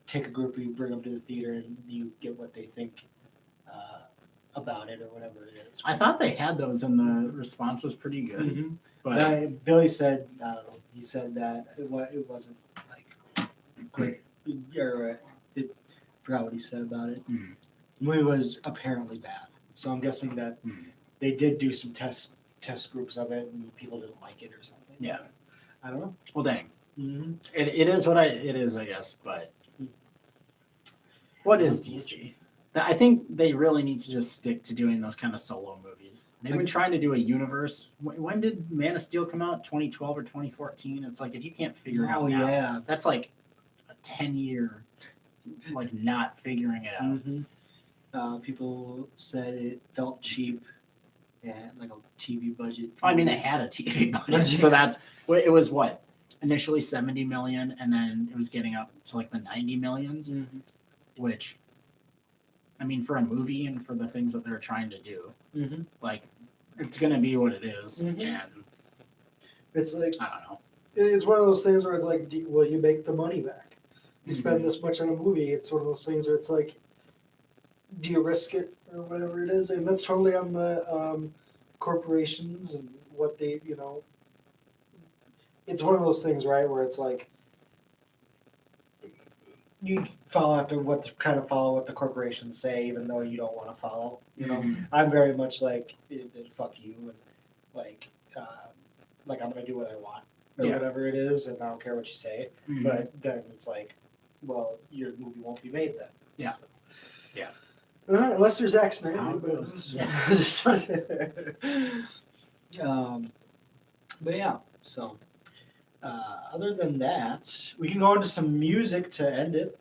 [SPEAKER 2] take a group, you bring them to the theater, and you get what they think about it or whatever it is.
[SPEAKER 1] I thought they had those, and the response was pretty good.
[SPEAKER 2] Mm-hmm.
[SPEAKER 1] But
[SPEAKER 2] Billy said, I don't know. He said that it wasn't like great. Or I forgot what he said about it.
[SPEAKER 1] Mm.
[SPEAKER 2] The movie was apparently bad, so I'm guessing that they did do some test groups of it, and people didn't like it or something.
[SPEAKER 1] Yeah.
[SPEAKER 2] I don't know.
[SPEAKER 1] Well, dang.
[SPEAKER 2] Mm-hmm.
[SPEAKER 1] It is what it is, I guess. But what is DC? I think they really need to just stick to doing those kind of solo movies. They've been trying to do a universe. When did Man of Steel come out? 2012 or 2014? It's like, if you can't figure it out now,
[SPEAKER 2] yeah.
[SPEAKER 1] that's like a 10-year, like, not figuring it out.
[SPEAKER 2] Mm-hmm. People said it felt cheap and like a TV budget.
[SPEAKER 1] I mean, they had a TV budget, so it was what? Initially 70 million, and then it was getting up to like the 90 millions, which, I mean, for a movie and for the things that they're trying to do, like, it's going to be what it is. And
[SPEAKER 3] It's like,
[SPEAKER 1] I don't know.
[SPEAKER 3] it's one of those things where it's like, will you make the money back? You spend this much on a movie, it's one of those things where it's like, do you risk it or whatever it is? And that's totally on the corporations and what they, it's one of those things, right, where it's like,
[SPEAKER 2] You follow what the corporations say, even though you don't want to follow. I'm very much like, fuck you, and like I'm gonna do what I want or whatever it is, and I don't care what you say. But then it's like, well, your movie won't be made then.
[SPEAKER 1] Yeah.
[SPEAKER 2] So.
[SPEAKER 1] Yeah.
[SPEAKER 3] unless there's Zack Snyder.
[SPEAKER 1] How
[SPEAKER 3] But,
[SPEAKER 1] goes?
[SPEAKER 2] But yeah, so other than that, we can go into some music to end it.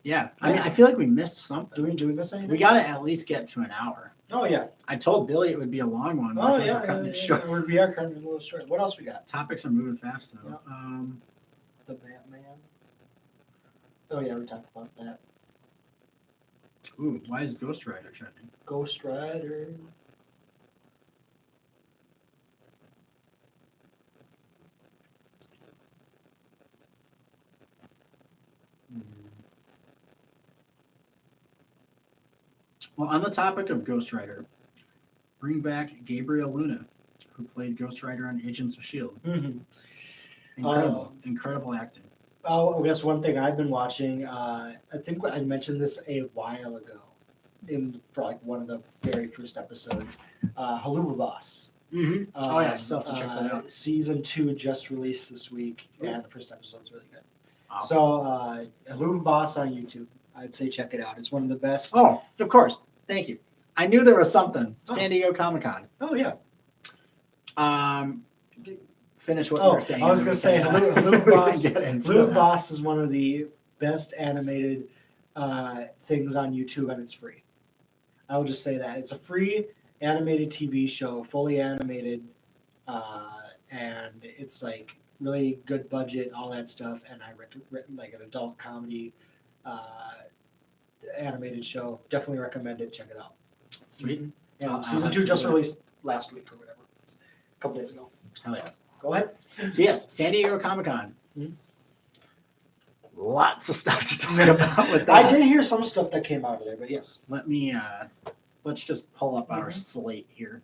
[SPEAKER 1] Yeah. I mean, I feel like we missed something.
[SPEAKER 2] Do we miss anything?
[SPEAKER 1] We got to at least get to an hour.
[SPEAKER 2] Oh yeah.
[SPEAKER 1] I told Billy it would be a long one. But
[SPEAKER 2] Oh
[SPEAKER 1] I think
[SPEAKER 2] yeah.
[SPEAKER 1] we're cutting it short.
[SPEAKER 2] We are cutting it a little short. What else we got?
[SPEAKER 1] Topics are moving fast, though.
[SPEAKER 2] Yeah. The Batman. Oh yeah, we talked about that.
[SPEAKER 1] Ooh, why is Ghost Rider trending?
[SPEAKER 2] Ghost Rider.
[SPEAKER 1] Well, on the topic of Ghost Rider, bring back Gabriel Luna, who played Ghost Rider on Agents of S.H.I.E.L.D.
[SPEAKER 2] Mm-hmm.
[SPEAKER 1] Incredible acting.
[SPEAKER 2] Oh, I guess one thing I've been watching. I think I mentioned this a while ago, for like one of the very first episodes. Haluva Boss.
[SPEAKER 1] Mm-hmm. Oh yeah, still have to check that out.
[SPEAKER 2] Season 2 just released this week,
[SPEAKER 1] Ooh.
[SPEAKER 2] and the first episode's really good.
[SPEAKER 1] Awesome.
[SPEAKER 2] So, Haluva Boss on YouTube. I'd say check it out. It's one of the best.
[SPEAKER 1] Oh, of course. Thank you. I knew there was something. San Diego Comic-Con.
[SPEAKER 2] Oh yeah.
[SPEAKER 1] Finish what you were saying.
[SPEAKER 2] I was going to say Haluva Boss is one of the best animated things on YouTube, and it's free. I will just say that it's a free animated TV show, fully animated, and it's like really good budget, all that stuff. And I recommend like an adult comedy animated show. Definitely recommend it. Check it out.
[SPEAKER 1] Sweet.
[SPEAKER 2] Yeah, season 2 just released last week or whatever, a couple days ago.
[SPEAKER 1] Hell yeah.
[SPEAKER 2] Go ahead.
[SPEAKER 1] So yes, San Diego Comic-Con.
[SPEAKER 2] Mhm.
[SPEAKER 1] Lots of stuff to talk about with that.
[SPEAKER 2] I did hear some stuff that came out of there, but yes.
[SPEAKER 1] Let's just pull up our slate here.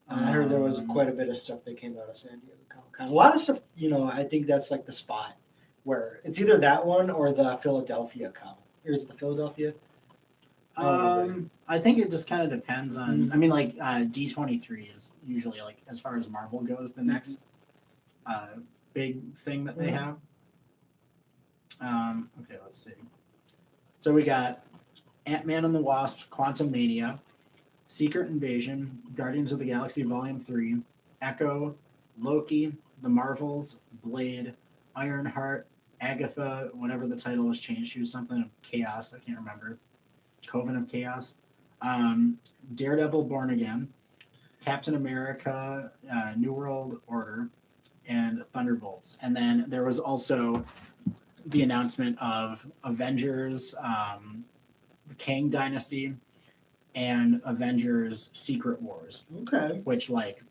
[SPEAKER 2] I heard there was quite a bit of stuff that came out of San Diego Comic-Con. A lot of stuff, I think that's like the spot where it's either that one or the Philadelphia Comic. Or is it the Philadelphia?
[SPEAKER 1] I think it just kind of depends on. I mean, like D23 is usually like as far as Marvel goes, the next big thing that they have. Okay, let's see. So we got Ant-Man and the Wasp, Quantumania, Secret Invasion, Guardians of the Galaxy Volume 3, Echo, Loki, The Marvels, Blade, Ironheart, Agatha, whatever the title was changed to, something of Chaos, I can't remember. Coven of Chaos, Daredevil Born Again, Captain America, New World Order, and Thunderbolts. And then there was also the announcement of Avengers, the Kang Dynasty, and Avengers Secret Wars.
[SPEAKER 2] Okay.
[SPEAKER 1] Which, like,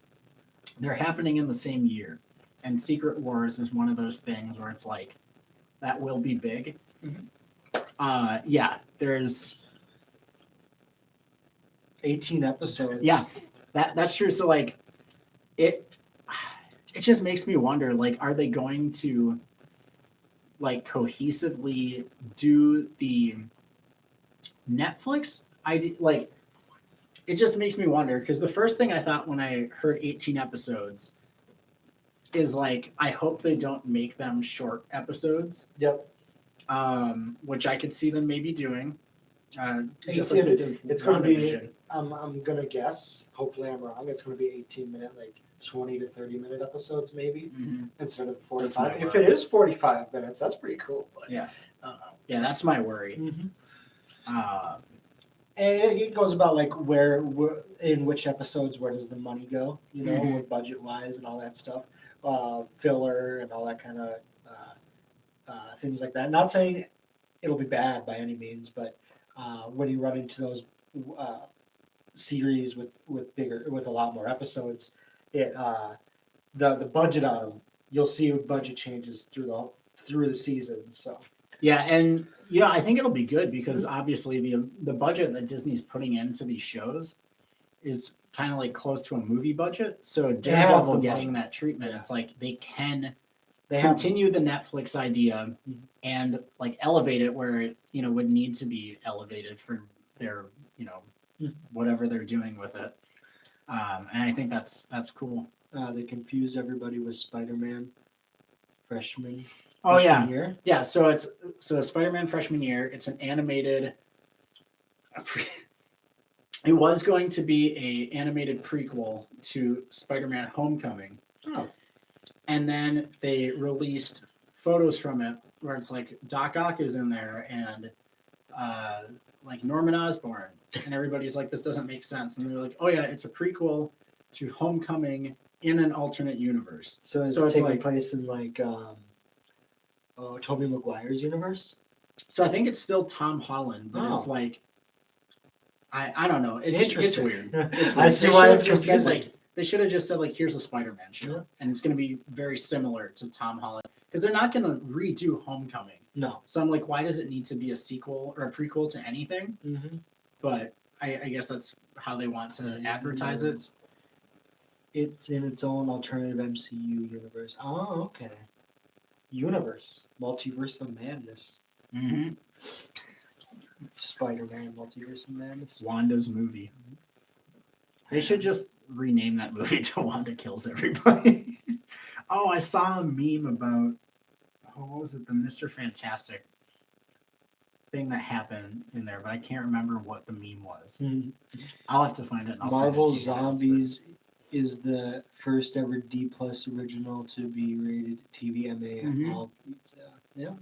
[SPEAKER 1] they're happening in the same year. And Secret Wars is one of those things where it's like, that will be big.
[SPEAKER 2] Mm-hmm.
[SPEAKER 1] Yeah, there's
[SPEAKER 2] 18 episodes.
[SPEAKER 1] Yeah, that's true. So like, it just makes me wonder, like, are they going to like cohesively do the Netflix idea? Like, it just makes me wonder, because the first thing I thought when I heard 18 episodes is like, I hope they don't make them short episodes.
[SPEAKER 2] Yep.
[SPEAKER 1] Which I could see them maybe doing.
[SPEAKER 2] It's going to be. I'm gonna guess. Hopefully, I'm wrong. It's going to be 18-minute, like 20 to 30-minute episodes, maybe instead of 45. If it is 45 minutes, that's pretty cool. But,
[SPEAKER 1] yeah, that's my worry.
[SPEAKER 2] And it goes about like where in which episodes, where does the money go? Budget wise and all that stuff, filler and all that kind of things like that. Not saying it'll be bad by any means, but when you run into those series with a lot more episodes, the budget on them, you'll see budget changes through the season. So
[SPEAKER 1] yeah, and I think it'll be good because obviously the budget that Disney's putting into these shows is kind of like close to a movie budget. So Daredevil getting that treatment, it's like they continue the Netflix idea and like elevate it where it would need to be elevated for their whatever they're doing with it. And I think that's cool.
[SPEAKER 2] They confused everybody with Spider-Man freshman.
[SPEAKER 1] Oh yeah,
[SPEAKER 2] year.
[SPEAKER 1] Yeah. So Spider-Man freshman year. It's an animated. It was going to be a animated prequel to Spider-Man Homecoming.
[SPEAKER 2] Oh.
[SPEAKER 1] And then they released photos from it where it's like Doc Ock is in there and like Norman Osborn, and everybody's like, this doesn't make sense. And they're like, oh yeah, it's a prequel to Homecoming in an alternate universe.
[SPEAKER 2] So it's taking like, place in like Tobey Maguire's universe?
[SPEAKER 1] So I think it's still Tom Holland, but it's like I don't know. It's weird. It's weird.
[SPEAKER 2] I see why it's confusing.
[SPEAKER 1] They should have just said, like, here's a Spider-Man show. And it's going to be very similar to Tom Holland. Because they're not going to redo Homecoming.
[SPEAKER 2] No.
[SPEAKER 1] So I'm like, why does it need to be a sequel or a prequel to anything? But I guess that's how they want to advertise it.
[SPEAKER 2] it's in its own alternative MCU universe. Oh, okay. Universe, Multiverse of Madness,
[SPEAKER 1] Mm-hmm.
[SPEAKER 2] Spider-Man, Multiverse of Madness.
[SPEAKER 1] Wanda's movie. They should just rename that movie to Wanda Kills Everybody. Oh, I saw a meme about, what was it, the Mr. Fantastic thing that happened in there, but I can't remember what the meme was. I'll have to find it. And I'll send it
[SPEAKER 2] Marvel
[SPEAKER 1] to you guys,
[SPEAKER 2] Zombies is the first ever D+ original to be rated TVMA.
[SPEAKER 1] Mhm.
[SPEAKER 2] All yeah.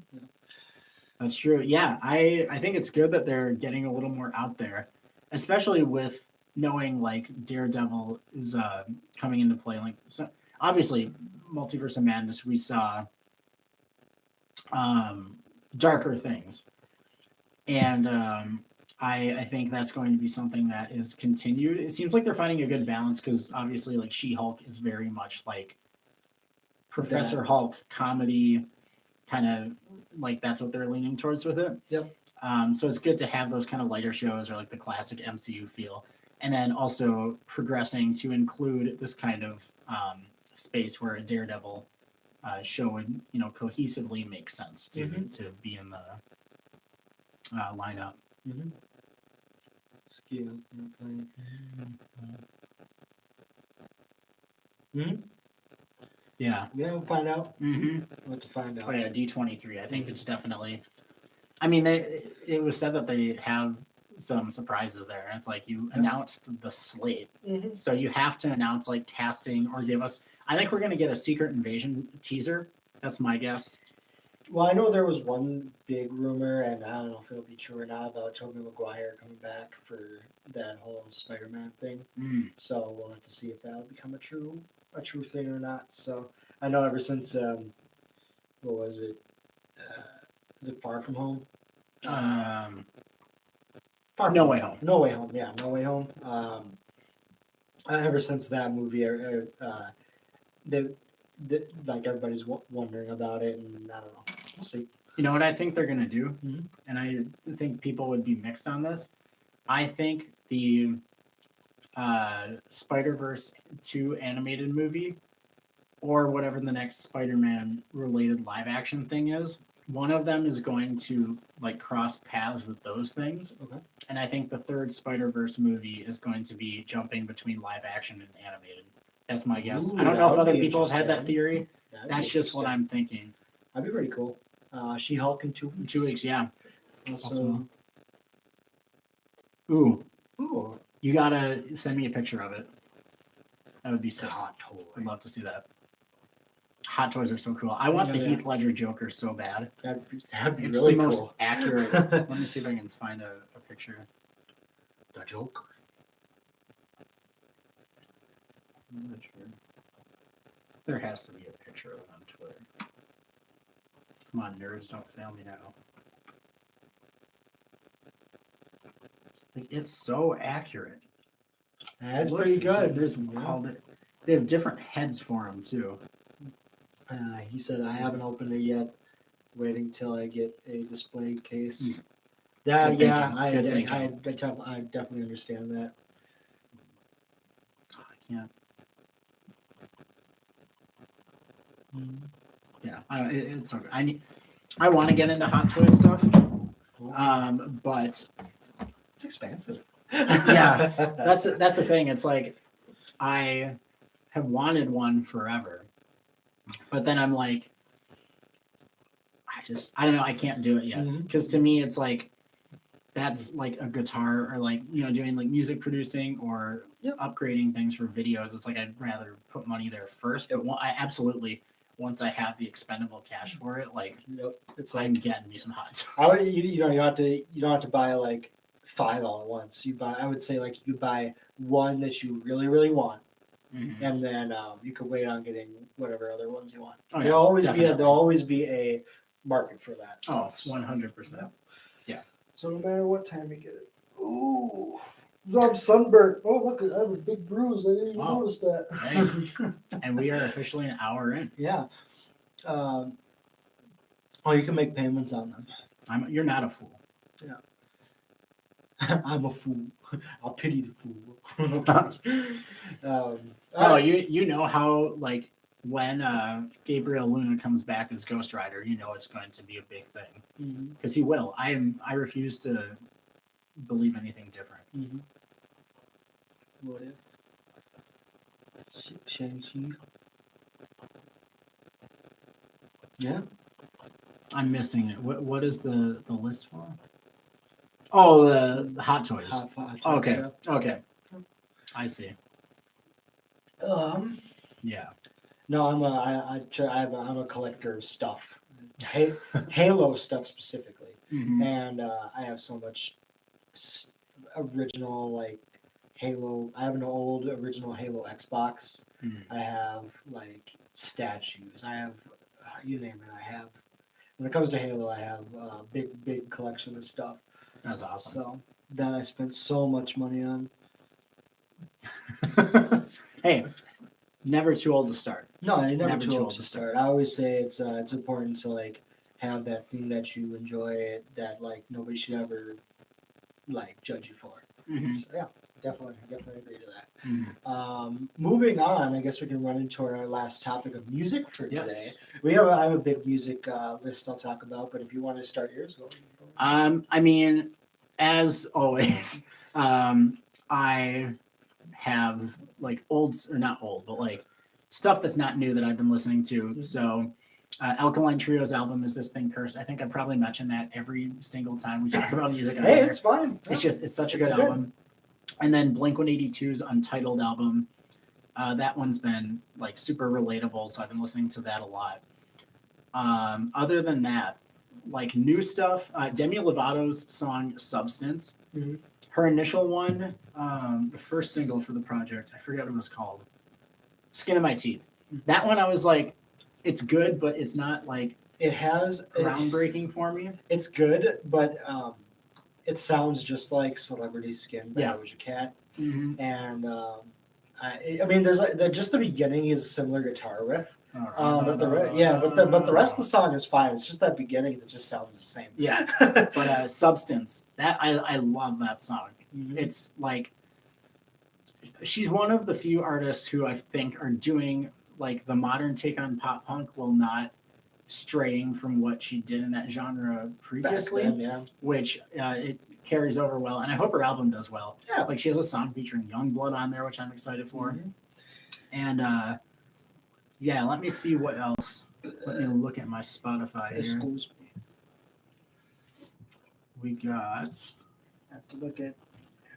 [SPEAKER 1] That's true. Yeah, I think it's good that they're getting a little more out there, especially with knowing like Daredevil is coming into play. Like, so obviously, Multiverse of Madness, we saw darker things, and I think that's going to be something that is continued. It seems like they're finding a good balance because obviously, like She-Hulk is very much like Professor Hulk comedy, kind of like that's what they're leaning towards with it.
[SPEAKER 2] Yep.
[SPEAKER 1] So it's good to have those kind of lighter shows or like the classic MCU feel, and then also progressing to include this kind of space where a Daredevil show would cohesively make sense to be in the lineup.
[SPEAKER 2] Mm-hmm. Skill. Mm-hmm.
[SPEAKER 1] Yeah.
[SPEAKER 2] Yeah, we'll find out.
[SPEAKER 1] Mm-hmm.
[SPEAKER 2] We'll have to find out.
[SPEAKER 1] Oh yeah, D23. I think it's definitely. I mean, it was said that they have some surprises there. It's like you announced the slate, so you have to announce like casting or give us. I think we're gonna get a Secret Invasion teaser. That's my guess.
[SPEAKER 2] Well, I know there was one big rumor, and I don't know if it'll be true or not, about Tobey Maguire coming back for that whole Spider-Man thing. So we'll have to see if that'll become a true thing or not. So I know ever since what was it? Is it Far From Home?
[SPEAKER 1] No Way Home.
[SPEAKER 2] No Way Home. Yeah, No Way Home. Ever since that movie, like everybody's wondering about it, and I don't know. We'll see.
[SPEAKER 1] You know what I think they're gonna do,
[SPEAKER 2] Mhm.
[SPEAKER 1] and I think people would be mixed on this. I think the Spider-Verse 2 animated movie, or whatever the next Spider-Man related live action thing is, one of them is going to like cross paths with those things.
[SPEAKER 2] Okay.
[SPEAKER 1] And I think the third Spider-Verse movie is going to be jumping between live action and animated. That's my guess.
[SPEAKER 2] Ooh,
[SPEAKER 1] I don't
[SPEAKER 2] that
[SPEAKER 1] know if
[SPEAKER 2] would
[SPEAKER 1] other
[SPEAKER 2] be
[SPEAKER 1] people have had that
[SPEAKER 2] interesting.
[SPEAKER 1] theory.
[SPEAKER 2] That'd be
[SPEAKER 1] That's just what
[SPEAKER 2] interesting.
[SPEAKER 1] I'm thinking.
[SPEAKER 2] That'd be pretty cool. She-Hulk in 2 weeks.
[SPEAKER 1] 2 weeks, yeah.
[SPEAKER 2] Also,
[SPEAKER 1] Ooh,
[SPEAKER 2] ooh,
[SPEAKER 1] you gotta send me a picture of it. That would be sick.
[SPEAKER 2] Hot Toy.
[SPEAKER 1] I'd love to see that. Hot toys are so cool. I want the
[SPEAKER 2] Yeah.
[SPEAKER 1] Heath Ledger Joker so bad.
[SPEAKER 2] That'd be
[SPEAKER 1] It's
[SPEAKER 2] really
[SPEAKER 1] the most
[SPEAKER 2] cool.
[SPEAKER 1] accurate. Let me see if I can find a picture.
[SPEAKER 2] The Joker.
[SPEAKER 1] I'm not sure. There has to be a picture of it on Twitter. Come on, nerds, don't fail me now. Like, it's so accurate.
[SPEAKER 2] That's
[SPEAKER 1] It looks
[SPEAKER 2] pretty good.
[SPEAKER 1] There's they have different heads for them too.
[SPEAKER 2] He said, I haven't opened it yet. Waiting till I get a display case.
[SPEAKER 1] Good
[SPEAKER 2] Yeah,
[SPEAKER 1] thinking.
[SPEAKER 2] I definitely understand that.
[SPEAKER 1] I can't. Yeah, it's so good. I want to get into Hot Toys stuff, but
[SPEAKER 2] It's expensive.
[SPEAKER 1] Yeah, that's the thing. It's like I have wanted one forever, but then I'm like, I don't know. I can't do it yet because to me it's like that's like a guitar or like doing like music producing or upgrading things for videos. It's like I'd rather put money there first. But I absolutely once I have the expendable cash for it, like
[SPEAKER 2] it's
[SPEAKER 1] I'm getting me some Hot Toys.
[SPEAKER 2] I would you don't have to buy like 5 all at once. I would say like you buy one that you really really want, and then you could wait on getting whatever other ones you want.
[SPEAKER 1] Oh, yeah,
[SPEAKER 2] there'll always be a market for that.
[SPEAKER 1] Oh,
[SPEAKER 2] Stuff,
[SPEAKER 1] 100%. Yeah.
[SPEAKER 3] So no matter what time you get it. Ooh. I'm sunburnt. Oh, look, I have a big bruise. I didn't even notice that.
[SPEAKER 1] Hey. And we are officially an hour in.
[SPEAKER 2] Yeah. You can make payments on them.
[SPEAKER 1] You're not a fool.
[SPEAKER 2] Yeah. I'm a fool. I'll pity the fool.
[SPEAKER 1] Oh,
[SPEAKER 2] alright.
[SPEAKER 1] you know how like when Gabriel Luna comes back as Ghost Rider, you know it's going to be a big thing
[SPEAKER 2] Mhm,
[SPEAKER 1] because he will. I refuse to believe anything different.
[SPEAKER 2] mhm. What if Shang-Chi? Yeah.
[SPEAKER 1] I'm missing it. What is the list for? Oh, the Hot Toys.
[SPEAKER 2] Hot
[SPEAKER 1] Okay,
[SPEAKER 2] Toys,
[SPEAKER 1] okay, I see.
[SPEAKER 2] yeah.
[SPEAKER 1] Yeah.
[SPEAKER 2] No, I'm a collector of stuff, Halo stuff specifically,
[SPEAKER 1] Mhm.
[SPEAKER 2] and I have so much original like Halo. I have an old original Halo Xbox.
[SPEAKER 1] Mhm.
[SPEAKER 2] I have like statues. I have you name it. I have. When it comes to Halo, I have a big collection of stuff.
[SPEAKER 1] That's awesome.
[SPEAKER 2] So that I spent so much money on.
[SPEAKER 1] Hey, never too old to start.
[SPEAKER 2] No, you're never too old to start. I always say it's important to like have that thing that you enjoy that like nobody should ever like judge you for.
[SPEAKER 1] Mhm.
[SPEAKER 2] So, yeah, definitely agree to that.
[SPEAKER 1] Mhm.
[SPEAKER 2] Moving on, I guess we can run into our last topic of music for today.
[SPEAKER 1] Yes.
[SPEAKER 2] I have a big music list I'll talk about, but if you want to start yours, go.
[SPEAKER 1] I mean, as always, I have like old or not old, but like stuff that's not new that I've been listening to.
[SPEAKER 2] Mhm.
[SPEAKER 1] So, Alkaline Trio's album is This Thing Cursed. I think I probably mention that every single time we talk about music.
[SPEAKER 2] Hey, it's fine.
[SPEAKER 1] It's such a
[SPEAKER 2] It's
[SPEAKER 1] good
[SPEAKER 2] good.
[SPEAKER 1] album. And then Blink-182's Untitled album. That one's been like super relatable, so I've been listening to that a lot. Other than that, like new stuff, Demi Lovato's song Substance.
[SPEAKER 2] Mhm.
[SPEAKER 1] Her initial one, the first single for the project, I forget what it was called. Skin of My Teeth. That one I was like, it's good, but it's not like
[SPEAKER 2] It has
[SPEAKER 1] groundbreaking for me.
[SPEAKER 2] It's good, but it sounds just like Celebrity Skin by
[SPEAKER 1] Yeah.
[SPEAKER 2] Doja Cat.
[SPEAKER 1] Mm-hmm.
[SPEAKER 2] And I mean, there's like just the beginning is a similar guitar riff. But the rest of the song is fine. It's just that beginning that just sounds the same.
[SPEAKER 1] Yeah. But Substance, that I love that song.
[SPEAKER 2] Mhm.
[SPEAKER 1] It's like she's one of the few artists who I think are doing like the modern take on pop punk while not straying from what she did in that genre previously,
[SPEAKER 2] Back then, yeah.
[SPEAKER 1] which it carries over well. And I hope her album does well.
[SPEAKER 2] Yeah.
[SPEAKER 1] Like she has a song featuring Youngblood on there, which I'm excited for.
[SPEAKER 2] Mhm.
[SPEAKER 1] And yeah, let me see what else. Let me look at my Spotify here.
[SPEAKER 2] Excuse me.
[SPEAKER 1] We got.
[SPEAKER 3] I have to look at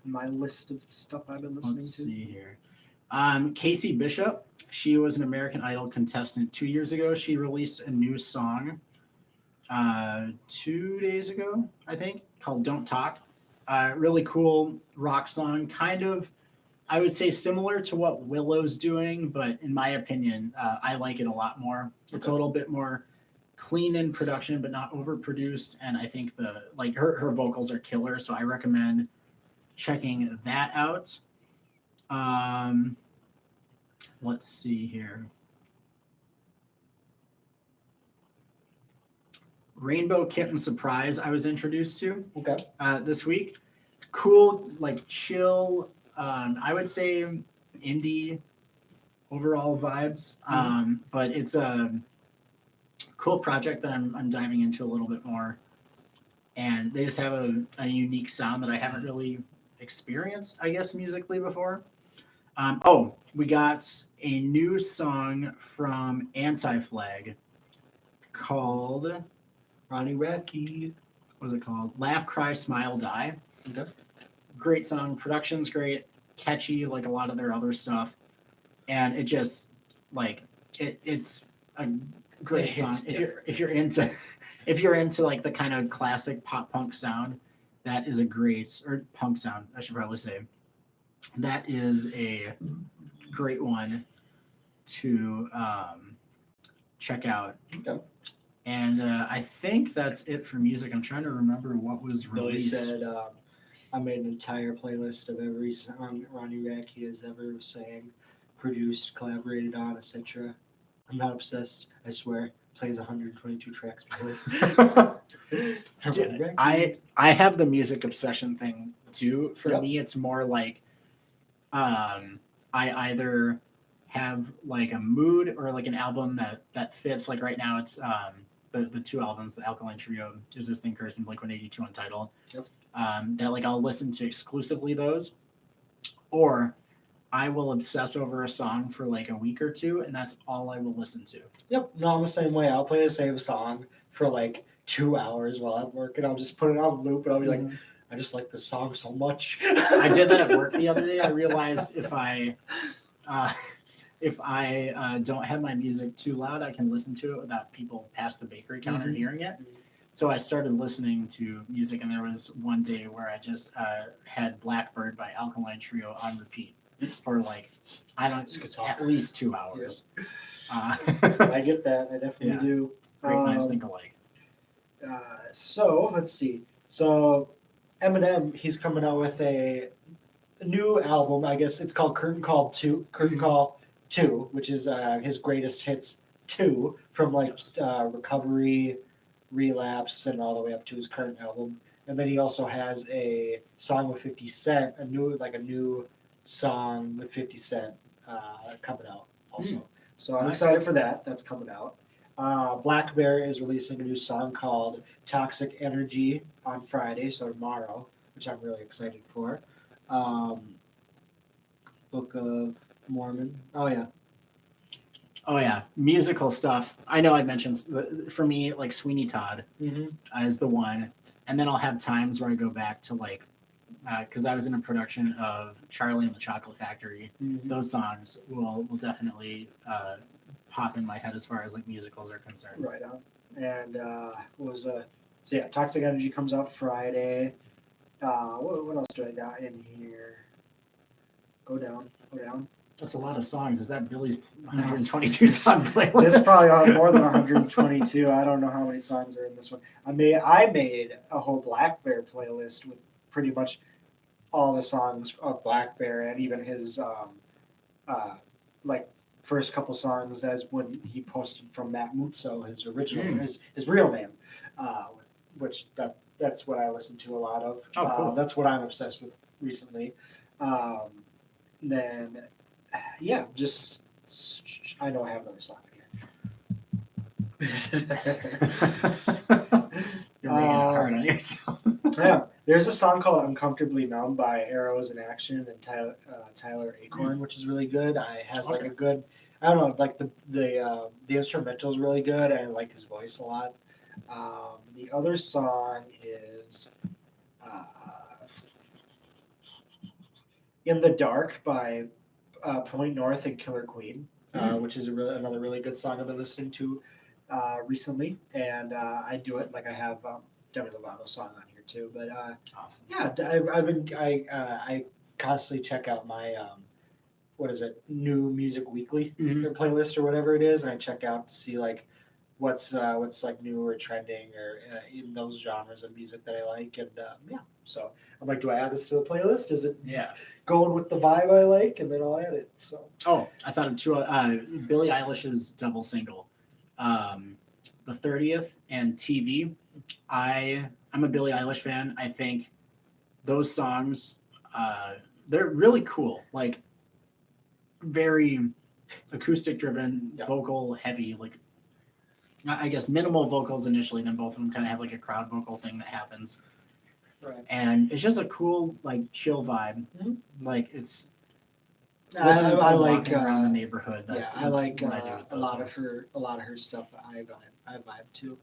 [SPEAKER 3] my list of stuff I've been listening
[SPEAKER 1] Let's
[SPEAKER 3] to.
[SPEAKER 1] see here. Casey Bishop. She was an American Idol contestant 2 years ago. She released a new song 2 days ago, I think, called Don't Talk. Really cool rock song. Kind of, I would say, similar to what Willow's doing, but in my opinion, I like it a lot more. It's a little bit more clean in production, but not overproduced. And I think her vocals are killer, so I recommend checking that out. Let's see here. Rainbow Kitten Surprise I was introduced to
[SPEAKER 2] Okay.
[SPEAKER 1] this week. Cool, like chill, I would say indie overall vibes. But it's a cool project that I'm diving into a little bit more. And they just have a unique sound that I haven't really experienced, I guess, musically before. We got a new song from Anti-Flag called
[SPEAKER 2] Ronnie Radke.
[SPEAKER 1] what is it called? Laugh, Cry, Smile, Die.
[SPEAKER 2] Okay.
[SPEAKER 1] Great song. Production's great. Catchy like a lot of their other stuff. And it just like it's a great song. If you're into if you're into like the kind of classic pop punk sound, that is a great or punk sound, I should probably say. That is a great one to check out.
[SPEAKER 2] Okay.
[SPEAKER 1] And I think that's it for music. I'm trying to remember what was
[SPEAKER 2] Billy
[SPEAKER 1] released.
[SPEAKER 2] said, I made an entire playlist of every song Ronnie Radke has ever sang, produced, collaborated on, etc. I'm not obsessed, I swear. plays 122 tracks playlist.
[SPEAKER 1] Dude, I have the music obsession thing too. For
[SPEAKER 2] Yep.
[SPEAKER 1] me, it's more like I either have like a mood or like an album that fits. Like right now, it's the two albums, the Alkaline Trio, Is This Thing Cursed and Blink-182 Untitled.
[SPEAKER 2] Yep.
[SPEAKER 1] That like I'll listen to exclusively those, or I will obsess over a song for like a week or two, and that's all I will listen to.
[SPEAKER 2] Yep, no, I'm the same way. I'll play the same song for like 2 hours while I'm working. I'll just put it on loop, and I'll be like, I just like this song so much.
[SPEAKER 1] I did that at work the other day. I realized if I don't have my music too loud, I can listen to it without people past the bakery counter hearing it. So I started listening to music, and there was one day where I just had Blackbird by Alkaline Trio on repeat for like, at least 2 hours.
[SPEAKER 2] I get that. I definitely do.
[SPEAKER 1] Great minds think alike.
[SPEAKER 2] So let's see. So Eminem, he's coming out with a new album. I guess it's called Curtain Call 2, Call 2, which is his greatest hits 2 from like Recovery, Relapse, and all the way up to his current album. And then he also has a song with 50 Cent, a new song with 50 Cent coming out also. So I'm excited for that. That's coming out. Black Bear is releasing a new song called Toxic Energy on Friday, so tomorrow, which I'm really excited for. Book of Mormon. Oh yeah,
[SPEAKER 1] musical stuff. I know I mentioned, for me, like Sweeney Todd is the one. And then I'll have times where I go back to like, because I was in a production of Charlie and the Chocolate Factory. Those songs will definitely pop in my head as far as like musicals are concerned.
[SPEAKER 2] Right on. And Toxic Energy comes out Friday. What else do I got in here? Go down.
[SPEAKER 1] That's a lot of songs. Is that Billy's 122 song playlist?
[SPEAKER 2] This is probably more than 122. I don't know how many songs are in this one. I made a whole Black Bear playlist with pretty much all the songs of Black Bear and even his like first couple songs as when he posted from Matt Muzzo, his original his real name, which that's what I listen to a lot of.
[SPEAKER 1] Oh, cool.
[SPEAKER 2] That's what I'm obsessed with recently. Then just I know I have another song here.
[SPEAKER 1] You're making it hard on yourself.
[SPEAKER 2] Yeah, there's a song called "Uncomfortably Numb" by Arrows in Action and Tyler Acorn, which is really good. It has like a good, I don't know, like the instrumental is really good, and I like his voice a lot. The other song is "In the Dark" by Point North and Killer Queen, which is another really good song I've been listening to recently, and I do it like I have Demi Lovato's song on here too. But
[SPEAKER 1] awesome.
[SPEAKER 2] Yeah, I constantly check out my New Music Weekly playlist or whatever it is, and I check out to see like what's like new or trending or in those genres of music that I like, and so I'm like, do I add this to the playlist? Is it going with the vibe I like, and then I'll add it. So
[SPEAKER 1] I thought of two Billie Eilish's double single, The 30th and TV. I'm a Billie Eilish fan. I think those songs they're really cool, like very acoustic driven, vocal heavy, like I guess minimal vocals initially, then both of them kind of have like a crowd vocal thing that happens.
[SPEAKER 2] Right.
[SPEAKER 1] And it's just a cool, like, chill vibe. Like it's.
[SPEAKER 2] I like
[SPEAKER 1] around the neighborhood.
[SPEAKER 2] I like a lot of her stuff. I vibe to.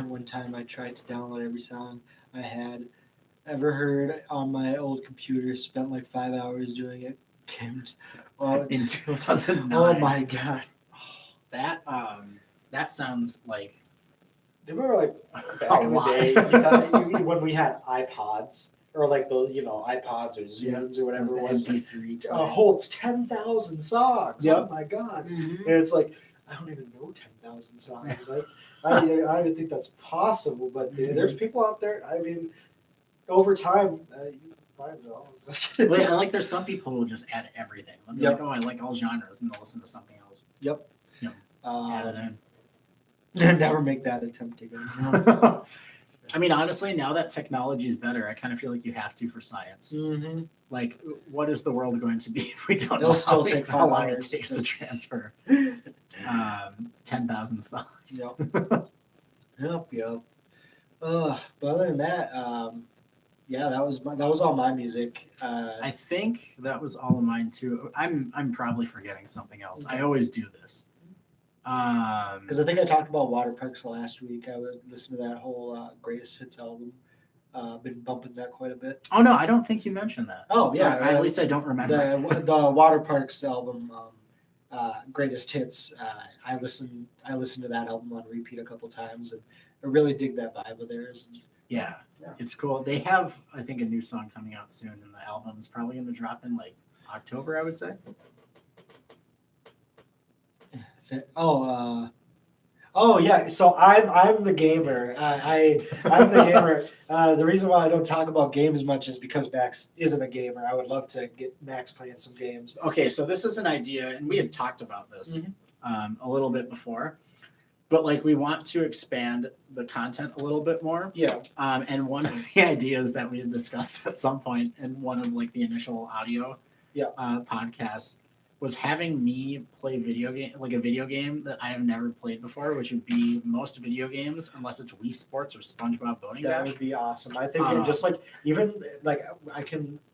[SPEAKER 2] One time I tried to download every song I had ever heard on my old computer. Spent like 5 hours doing it.
[SPEAKER 1] In 2009.
[SPEAKER 2] Oh my god.
[SPEAKER 1] That sounds like.
[SPEAKER 2] Do you remember like back in the day when we had iPods or like the iPods or Zunes or whatever it was?
[SPEAKER 1] MP3
[SPEAKER 2] holds 10,000 songs. Oh my god! And it's like I don't even know 10,000 songs. I don't even think that's possible. But there's people out there. I mean, over time, you can find it all.
[SPEAKER 1] Well, like there's some people who will just add everything. They'll be like, oh, I like all genres, and they'll listen to something else.
[SPEAKER 2] Yep.
[SPEAKER 1] Add it in.
[SPEAKER 2] Never make that attempt again.
[SPEAKER 1] I mean, honestly, now that technology is better, I kind of feel like you have to for science.
[SPEAKER 2] Mm-hmm.
[SPEAKER 1] Like, what is the world going to be if we don't
[SPEAKER 2] It'll
[SPEAKER 1] know
[SPEAKER 2] still take
[SPEAKER 1] how
[SPEAKER 2] 5
[SPEAKER 1] long it
[SPEAKER 2] hours
[SPEAKER 1] takes
[SPEAKER 2] to-
[SPEAKER 1] to transfer 10,000 songs?
[SPEAKER 2] Yep. Yep. But other than that, yeah, that was all my music.
[SPEAKER 1] I think that was all of mine too. I'm probably forgetting something else.
[SPEAKER 2] Okay.
[SPEAKER 1] I always do this.
[SPEAKER 2] Because I think I talked about Water Parks last week. I would listen to that whole Greatest Hits album. Been bumping that quite a bit.
[SPEAKER 1] Oh no, I don't think you mentioned that.
[SPEAKER 2] Oh yeah,
[SPEAKER 1] At least I don't remember.
[SPEAKER 2] The Water Parks album, Greatest Hits. I listened to that album on repeat a couple times, and I really dig that vibe of theirs.
[SPEAKER 1] Yeah,
[SPEAKER 2] Yeah.
[SPEAKER 1] it's cool. They have, I think, a new song coming out soon, and the album's probably going to drop in like October, I would say.
[SPEAKER 2] Oh yeah. So I'm the gamer. I'm the gamer. The reason why I don't talk about games much is because Max isn't a gamer. I would love to get Max playing some games.
[SPEAKER 1] Okay, so this is an idea, and we had talked about this
[SPEAKER 2] Mhm.
[SPEAKER 1] a little bit before, but like we want to expand the content a little bit more.
[SPEAKER 2] Yeah.
[SPEAKER 1] And one of the ideas that we had discussed at some point in one of like the initial audio podcasts was having me play a video game that I have never played before, which would be most video games, unless it's Wii Sports or SpongeBob Boating
[SPEAKER 2] That
[SPEAKER 1] Dash.
[SPEAKER 2] would be awesome. I think it just like even like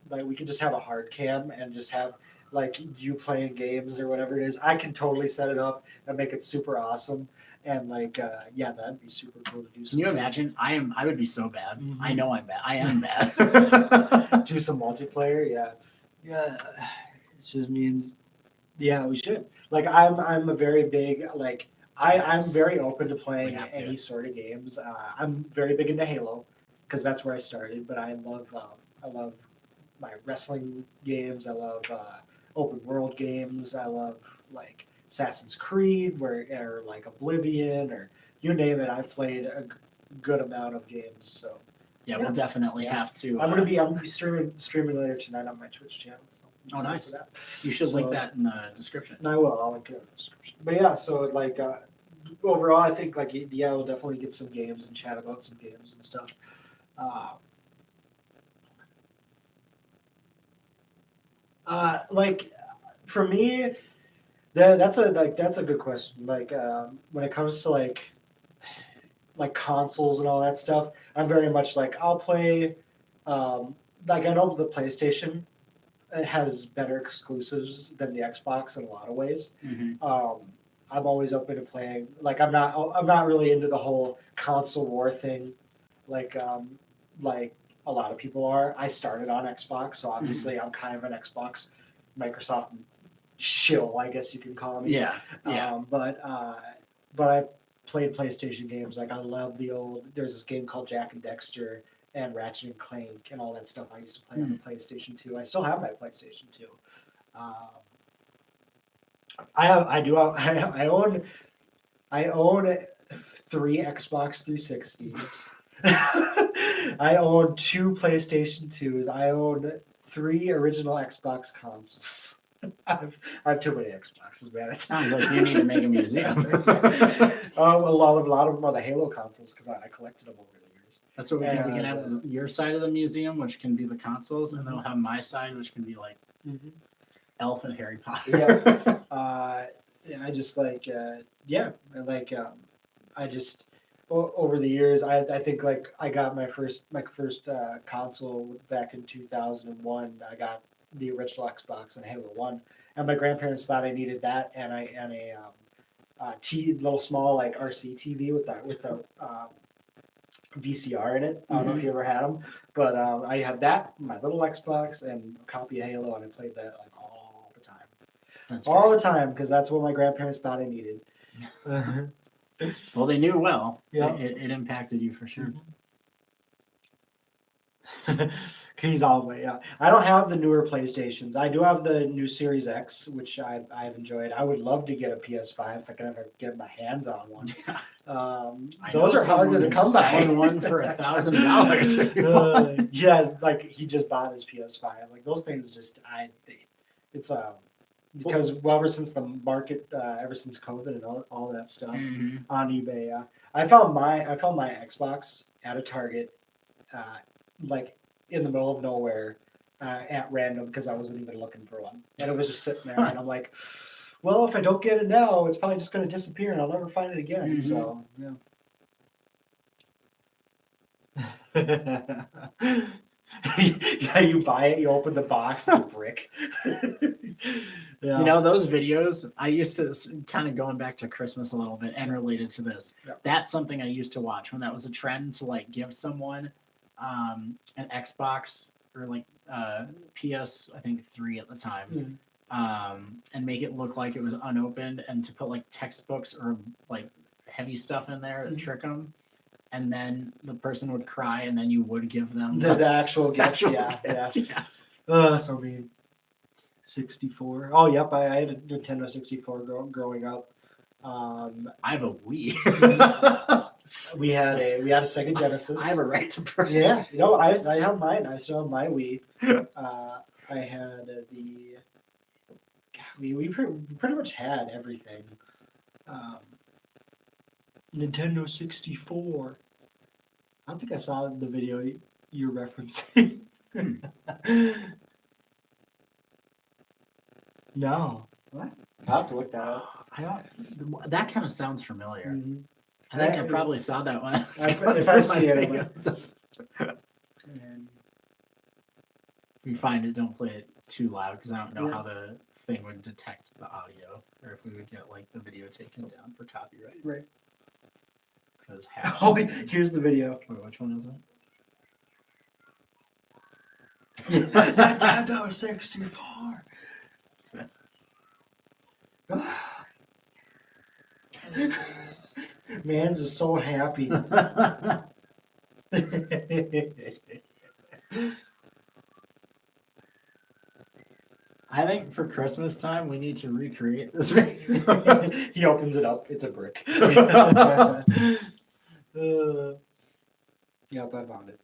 [SPEAKER 2] we could just have a hard cam and just have like you playing games or whatever it is. I can totally set it up and make it super awesome. And like yeah, that'd be super cool to do.
[SPEAKER 1] Can you imagine? I would be so bad.
[SPEAKER 2] Mhm.
[SPEAKER 1] I know I'm bad. I am bad.
[SPEAKER 2] Do some multiplayer, yeah. Yeah. It just means we should. Like I'm a very big like I'm very open to playing
[SPEAKER 1] We have to.
[SPEAKER 2] any sort of games. I'm very big into Halo because that's where I started. But I love my wrestling games. I love open world games. I love like Assassin's Creed, or like Oblivion, or you name it. I've played a good amount of games. So
[SPEAKER 1] Yeah, we'll definitely
[SPEAKER 2] Yeah.
[SPEAKER 1] have to.
[SPEAKER 2] I'm gonna be streaming later tonight on my Twitch channel. So I'm
[SPEAKER 1] Oh,
[SPEAKER 2] excited
[SPEAKER 1] nice.
[SPEAKER 2] for that.
[SPEAKER 1] You should link
[SPEAKER 2] So-
[SPEAKER 1] that in the description.
[SPEAKER 2] I will. I'll link it in the description. But yeah, so like overall, I think like yeah, we'll definitely get some games and chat about some games and stuff. Like for me, that's a good question. Like when it comes to like consoles and all that stuff, I'm very much like I'll play. Like I know the PlayStation has better exclusives than the Xbox in a lot of ways. I'm always open to playing. Like I'm not really into the whole console war thing, like a lot of people are. I started on Xbox, so obviously I'm kind of an Xbox, Microsoft shill, I guess you can call me.
[SPEAKER 1] Yeah, yeah.
[SPEAKER 2] But I played PlayStation games. Like I love there's this game called Jack and Dexter and Ratchet and Clank and all that stuff. I used to play on the PlayStation 2. I still have my PlayStation 2. I own 3 Xbox 360s. I own 2 PlayStation 2s. I own 3 original Xbox consoles. I have too many Xboxes, man.
[SPEAKER 1] Sounds like you need to make a museum.
[SPEAKER 2] A lot of them are the Halo consoles because I collected them over the years.
[SPEAKER 1] That's what we can. We can have your side of the museum, which can be the consoles, and then we'll have my side, which can be like Elf and Harry Potter.
[SPEAKER 2] Yeah. I just like I just over the years I think like I got my first console back in 2001. I got the original Xbox and Halo 1, and my grandparents thought I needed that and a little small like RC TV with the VCR in it. I don't know if you ever had them, but I had that, my little Xbox, and a copy of Halo, and I played that like all the time. All the time, because that's what my grandparents thought I needed.
[SPEAKER 1] Well, they knew well.
[SPEAKER 2] Yeah.
[SPEAKER 1] It impacted you for sure.
[SPEAKER 2] He's all the way, yeah. I don't have the newer PlayStations. I do have the new Series X, which I've enjoyed. I would love to get a PS5 if I can ever get my hands on one. Those are harder to come by.
[SPEAKER 1] One for $1,000.
[SPEAKER 2] Yes, like he just bought his PS5. Like those things, because ever since the market, ever since COVID and all that stuff on eBay, I found my Xbox at a Target, like in the middle of nowhere, at random because I wasn't even looking for one, and it was just sitting there, and I'm like, well, if I don't get it now, it's probably just going to disappear, and I'll never find it again. So yeah. Yeah, you buy it, you open the box, it's a brick. Yeah.
[SPEAKER 1] You know, those videos, I used to, kind of going back to Christmas a little bit and related to this, that's something I used to watch when that was a trend to like give someone an Xbox or like PS, I think 3 at the time, and make it look like it was unopened and to put like textbooks or like heavy stuff in there to trick them. And then the person would cry, and then you would give them
[SPEAKER 2] the actual gift. Yeah. So mean. 64. Oh, yep. I had a Nintendo 64 growing up.
[SPEAKER 1] I have a Wii.
[SPEAKER 2] we had a Sega Genesis.
[SPEAKER 1] I have a right to play.
[SPEAKER 2] Yeah. You know, I have mine. I still have my Wii. I had we pretty much had everything. Nintendo 64. I don't think I saw the video you're referencing. No. What? I'll have to look that up.
[SPEAKER 1] That kind of sounds familiar. I think I probably saw that one.
[SPEAKER 2] If I see it,
[SPEAKER 1] if you find it, don't play it too loud because I don't know how the thing would detect the audio or if we would get like the video taken down for copyright.
[SPEAKER 2] Right.
[SPEAKER 1] Oh,
[SPEAKER 2] here's the video.
[SPEAKER 1] Wait, which one is it?
[SPEAKER 2] Nintendo 64. Mans is so happy.
[SPEAKER 1] I think for Christmas time we need to recreate this video.
[SPEAKER 2] He opens it up. It's a brick. Yep, I found it.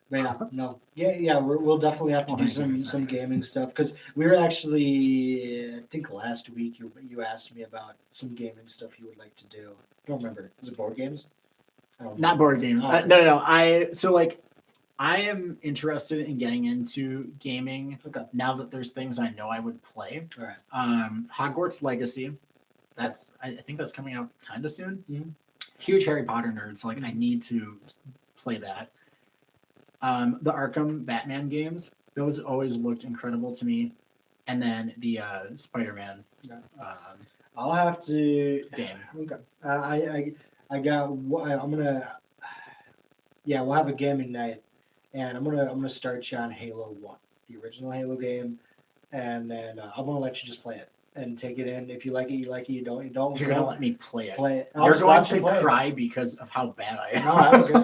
[SPEAKER 2] But yeah, no, yeah, we'll definitely have to do some gaming stuff because we were actually, I think last week you asked me about some gaming stuff you would like to do. I don't remember. Is it board games?
[SPEAKER 1] Not board games. No. I am interested in getting into gaming now that there's things I know I would play.
[SPEAKER 2] All right.
[SPEAKER 1] Hogwarts Legacy. I think that's coming out kind of soon. Huge Harry Potter nerd, so like I need to play that. The Arkham Batman games, those always looked incredible to me. And then the Spider-Man
[SPEAKER 2] I'll have to
[SPEAKER 1] game.
[SPEAKER 2] Okay. I'm gonna we'll have a gaming night, and I'm gonna start you on Halo 1, the original Halo game, and then I'm gonna let you just play it and take it in. If you like it, you like it. You don't.
[SPEAKER 1] You're gonna let me play it.
[SPEAKER 2] Play it.
[SPEAKER 1] You're going to cry because of how bad I am.
[SPEAKER 2] No, I don't care.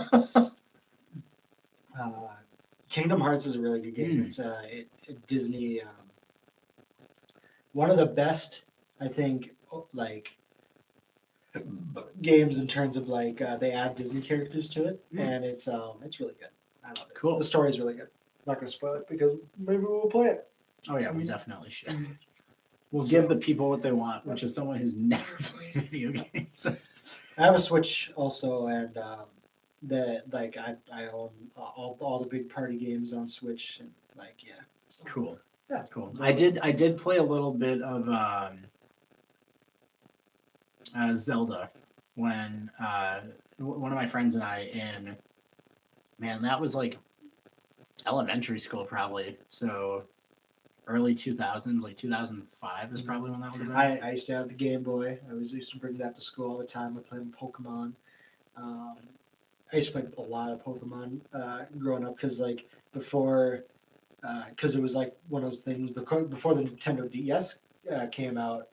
[SPEAKER 2] Kingdom Hearts is a really good game. It's Disney. One of the best, I think, like games in terms of like they add Disney characters to it, and it's really good. I love it.
[SPEAKER 1] Cool.
[SPEAKER 2] The story's really good. I'm not gonna spoil it because maybe we'll play it.
[SPEAKER 1] Oh yeah, we definitely should. We'll give the people what they want, which is someone who's never played video games.
[SPEAKER 2] I have a Switch also, and I own all the big party games on Switch, and So.
[SPEAKER 1] Cool.
[SPEAKER 2] Yeah,
[SPEAKER 1] cool. I did play a little bit of Zelda when one of my friends and I that was like elementary school probably. So early 2000s, like 2005 is probably when that would have been.
[SPEAKER 2] I used to have the Game Boy. I used to bring that to school all the time. I played Pokemon. I used to play a lot of Pokemon growing up because because it was like one of those things before the Nintendo DS came out,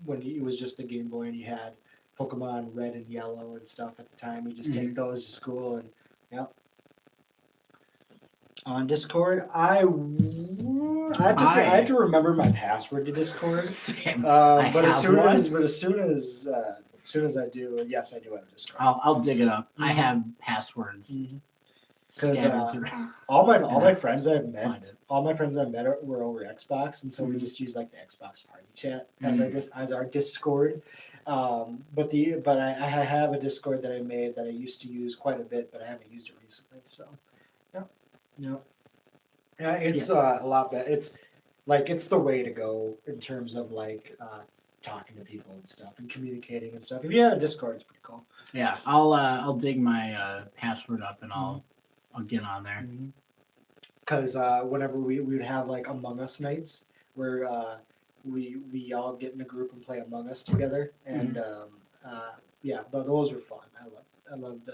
[SPEAKER 2] when it was just the Game Boy and you had Pokemon Red and Yellow and stuff at the time. You just take those to school and on Discord, I had to remember my password to Discord.
[SPEAKER 1] Same.
[SPEAKER 2] But as soon as I do, yes, I do have a Discord.
[SPEAKER 1] I'll dig it up. I have passwords.
[SPEAKER 2] 'Cause,
[SPEAKER 1] scattered through.
[SPEAKER 2] all my
[SPEAKER 1] Yeah.
[SPEAKER 2] friends I've met,
[SPEAKER 1] Find it.
[SPEAKER 2] all my friends I've met were over Xbox, and so we
[SPEAKER 1] Mhm.
[SPEAKER 2] just use like the Xbox party chat as our Discord. But I have a Discord that I made that I used to use quite a bit, but I haven't used it recently. So yeah, it's a lot better. It's the way to go in terms of talking to people and stuff and communicating and stuff. If you have a Discord, it's pretty cool.
[SPEAKER 1] Yeah, I'll dig my password up and I'll get on there.
[SPEAKER 2] Because whenever we would have like Among Us nights where we all get in a group and play Among Us together, and yeah, but those were fun. I loved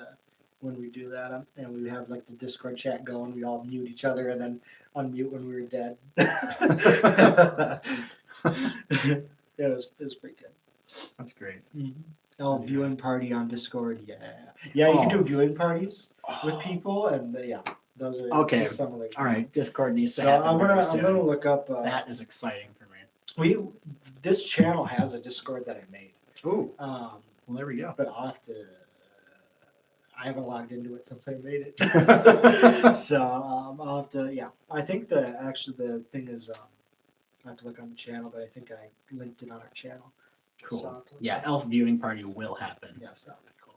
[SPEAKER 2] when we do that, and we would have like the Discord chat going. We all mute each other and then unmute when we were dead. It was pretty good.
[SPEAKER 1] That's great.
[SPEAKER 2] Oh, viewing party on Discord, yeah. You can do viewing parties with people, and those are
[SPEAKER 1] Okay.
[SPEAKER 2] just some of the.
[SPEAKER 1] All right, Discord needs to
[SPEAKER 2] So
[SPEAKER 1] happen.
[SPEAKER 2] I'm
[SPEAKER 1] very soon.
[SPEAKER 2] gonna look up.
[SPEAKER 1] That is exciting for me.
[SPEAKER 2] This channel has a Discord that I made.
[SPEAKER 1] Ooh,
[SPEAKER 2] Well,
[SPEAKER 1] there we go.
[SPEAKER 2] but I'll have to. I haven't logged into it since I made it. So I'll have to. Yeah, I think the thing is. I have to look on the channel, but I think I linked it on our channel.
[SPEAKER 1] Cool.
[SPEAKER 2] So,
[SPEAKER 1] Yeah, Elf viewing party will happen.
[SPEAKER 2] Yes, that would be cool.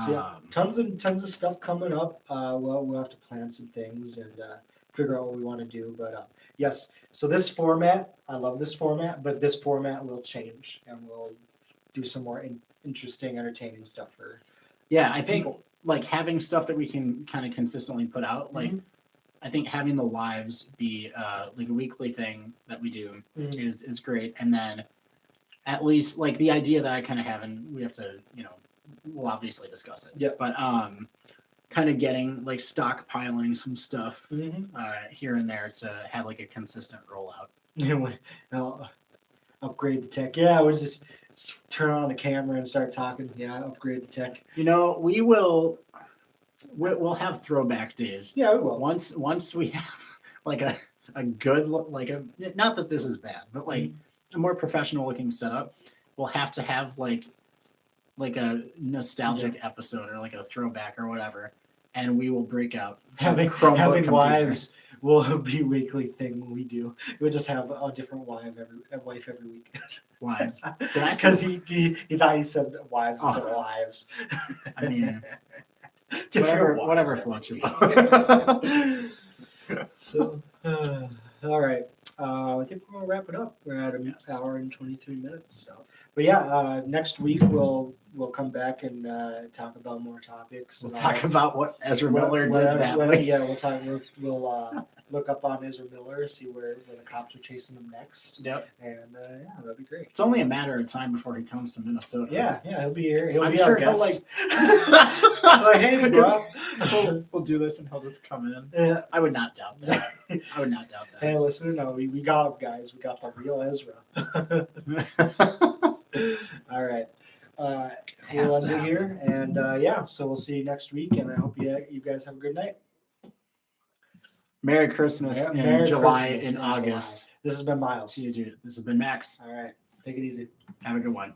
[SPEAKER 2] So yeah, tons of stuff coming up. We'll have to plan some things and figure out what we want to do. But yes, so this format, I love this format, but this format will change, and we'll do some more interesting, entertaining stuff for.
[SPEAKER 1] Yeah, I think
[SPEAKER 2] people.
[SPEAKER 1] like having stuff that we can kind of consistently put out. Like, I think having the lives be like a weekly thing that we do is great, and then at least like the idea that I kind of have, and we have to, we'll obviously discuss it.
[SPEAKER 2] Yeah.
[SPEAKER 1] But kind of getting like stockpiling some stuff here and there to have like a consistent rollout.
[SPEAKER 2] I'll upgrade the tech. Yeah, we'll just turn on the camera and start talking. Yeah, upgrade the tech.
[SPEAKER 1] We'll have throwback days.
[SPEAKER 2] Yeah, we will.
[SPEAKER 1] Once we have like a good not that this is bad, but like a more professional looking setup, we'll have to have like a nostalgic episode or like a throwback or whatever, and we will break out
[SPEAKER 2] Having
[SPEAKER 1] computer.
[SPEAKER 2] wives will be a weekly thing we do. We'll just have a different wife every week.
[SPEAKER 1] Wives. Did I say?
[SPEAKER 2] Because he thought he said wives instead of lives.
[SPEAKER 1] I mean,
[SPEAKER 2] Different
[SPEAKER 1] whatever
[SPEAKER 2] wives
[SPEAKER 1] floats your
[SPEAKER 2] every
[SPEAKER 1] boat.
[SPEAKER 2] week. So, all right. I think we're gonna wrap it up. We're at an hour and 23 minutes. So, but yeah, next week we'll come back and talk about more topics.
[SPEAKER 1] We'll talk about what Ezra Miller did that week.
[SPEAKER 2] Yeah, we'll talk. We'll look up on Ezra Miller, see where the cops are chasing him next.
[SPEAKER 1] Yep.
[SPEAKER 2] And yeah, that'd be great.
[SPEAKER 1] It's only a matter of time before he comes to Minnesota.
[SPEAKER 2] Yeah, he'll be here. He'll
[SPEAKER 1] I'm
[SPEAKER 2] be
[SPEAKER 1] sure
[SPEAKER 2] our
[SPEAKER 1] he'll
[SPEAKER 2] guest.
[SPEAKER 1] like,
[SPEAKER 2] hey, bro.
[SPEAKER 1] we'll do this and he'll just come in.
[SPEAKER 2] Yeah.
[SPEAKER 1] I would not doubt that.
[SPEAKER 2] Hey, listen, no, we got him, guys. We got the real Ezra. All right. We'll end it here, and yeah, so we'll see you next week, and I hope you guys have a good night.
[SPEAKER 1] Merry Christmas in
[SPEAKER 2] Merry
[SPEAKER 1] July
[SPEAKER 2] Christmas
[SPEAKER 1] and
[SPEAKER 2] in
[SPEAKER 1] August.
[SPEAKER 2] July. This has been Miles.
[SPEAKER 1] See you, dude. This has been Max.
[SPEAKER 2] All right. Take it easy.
[SPEAKER 1] Have a good one.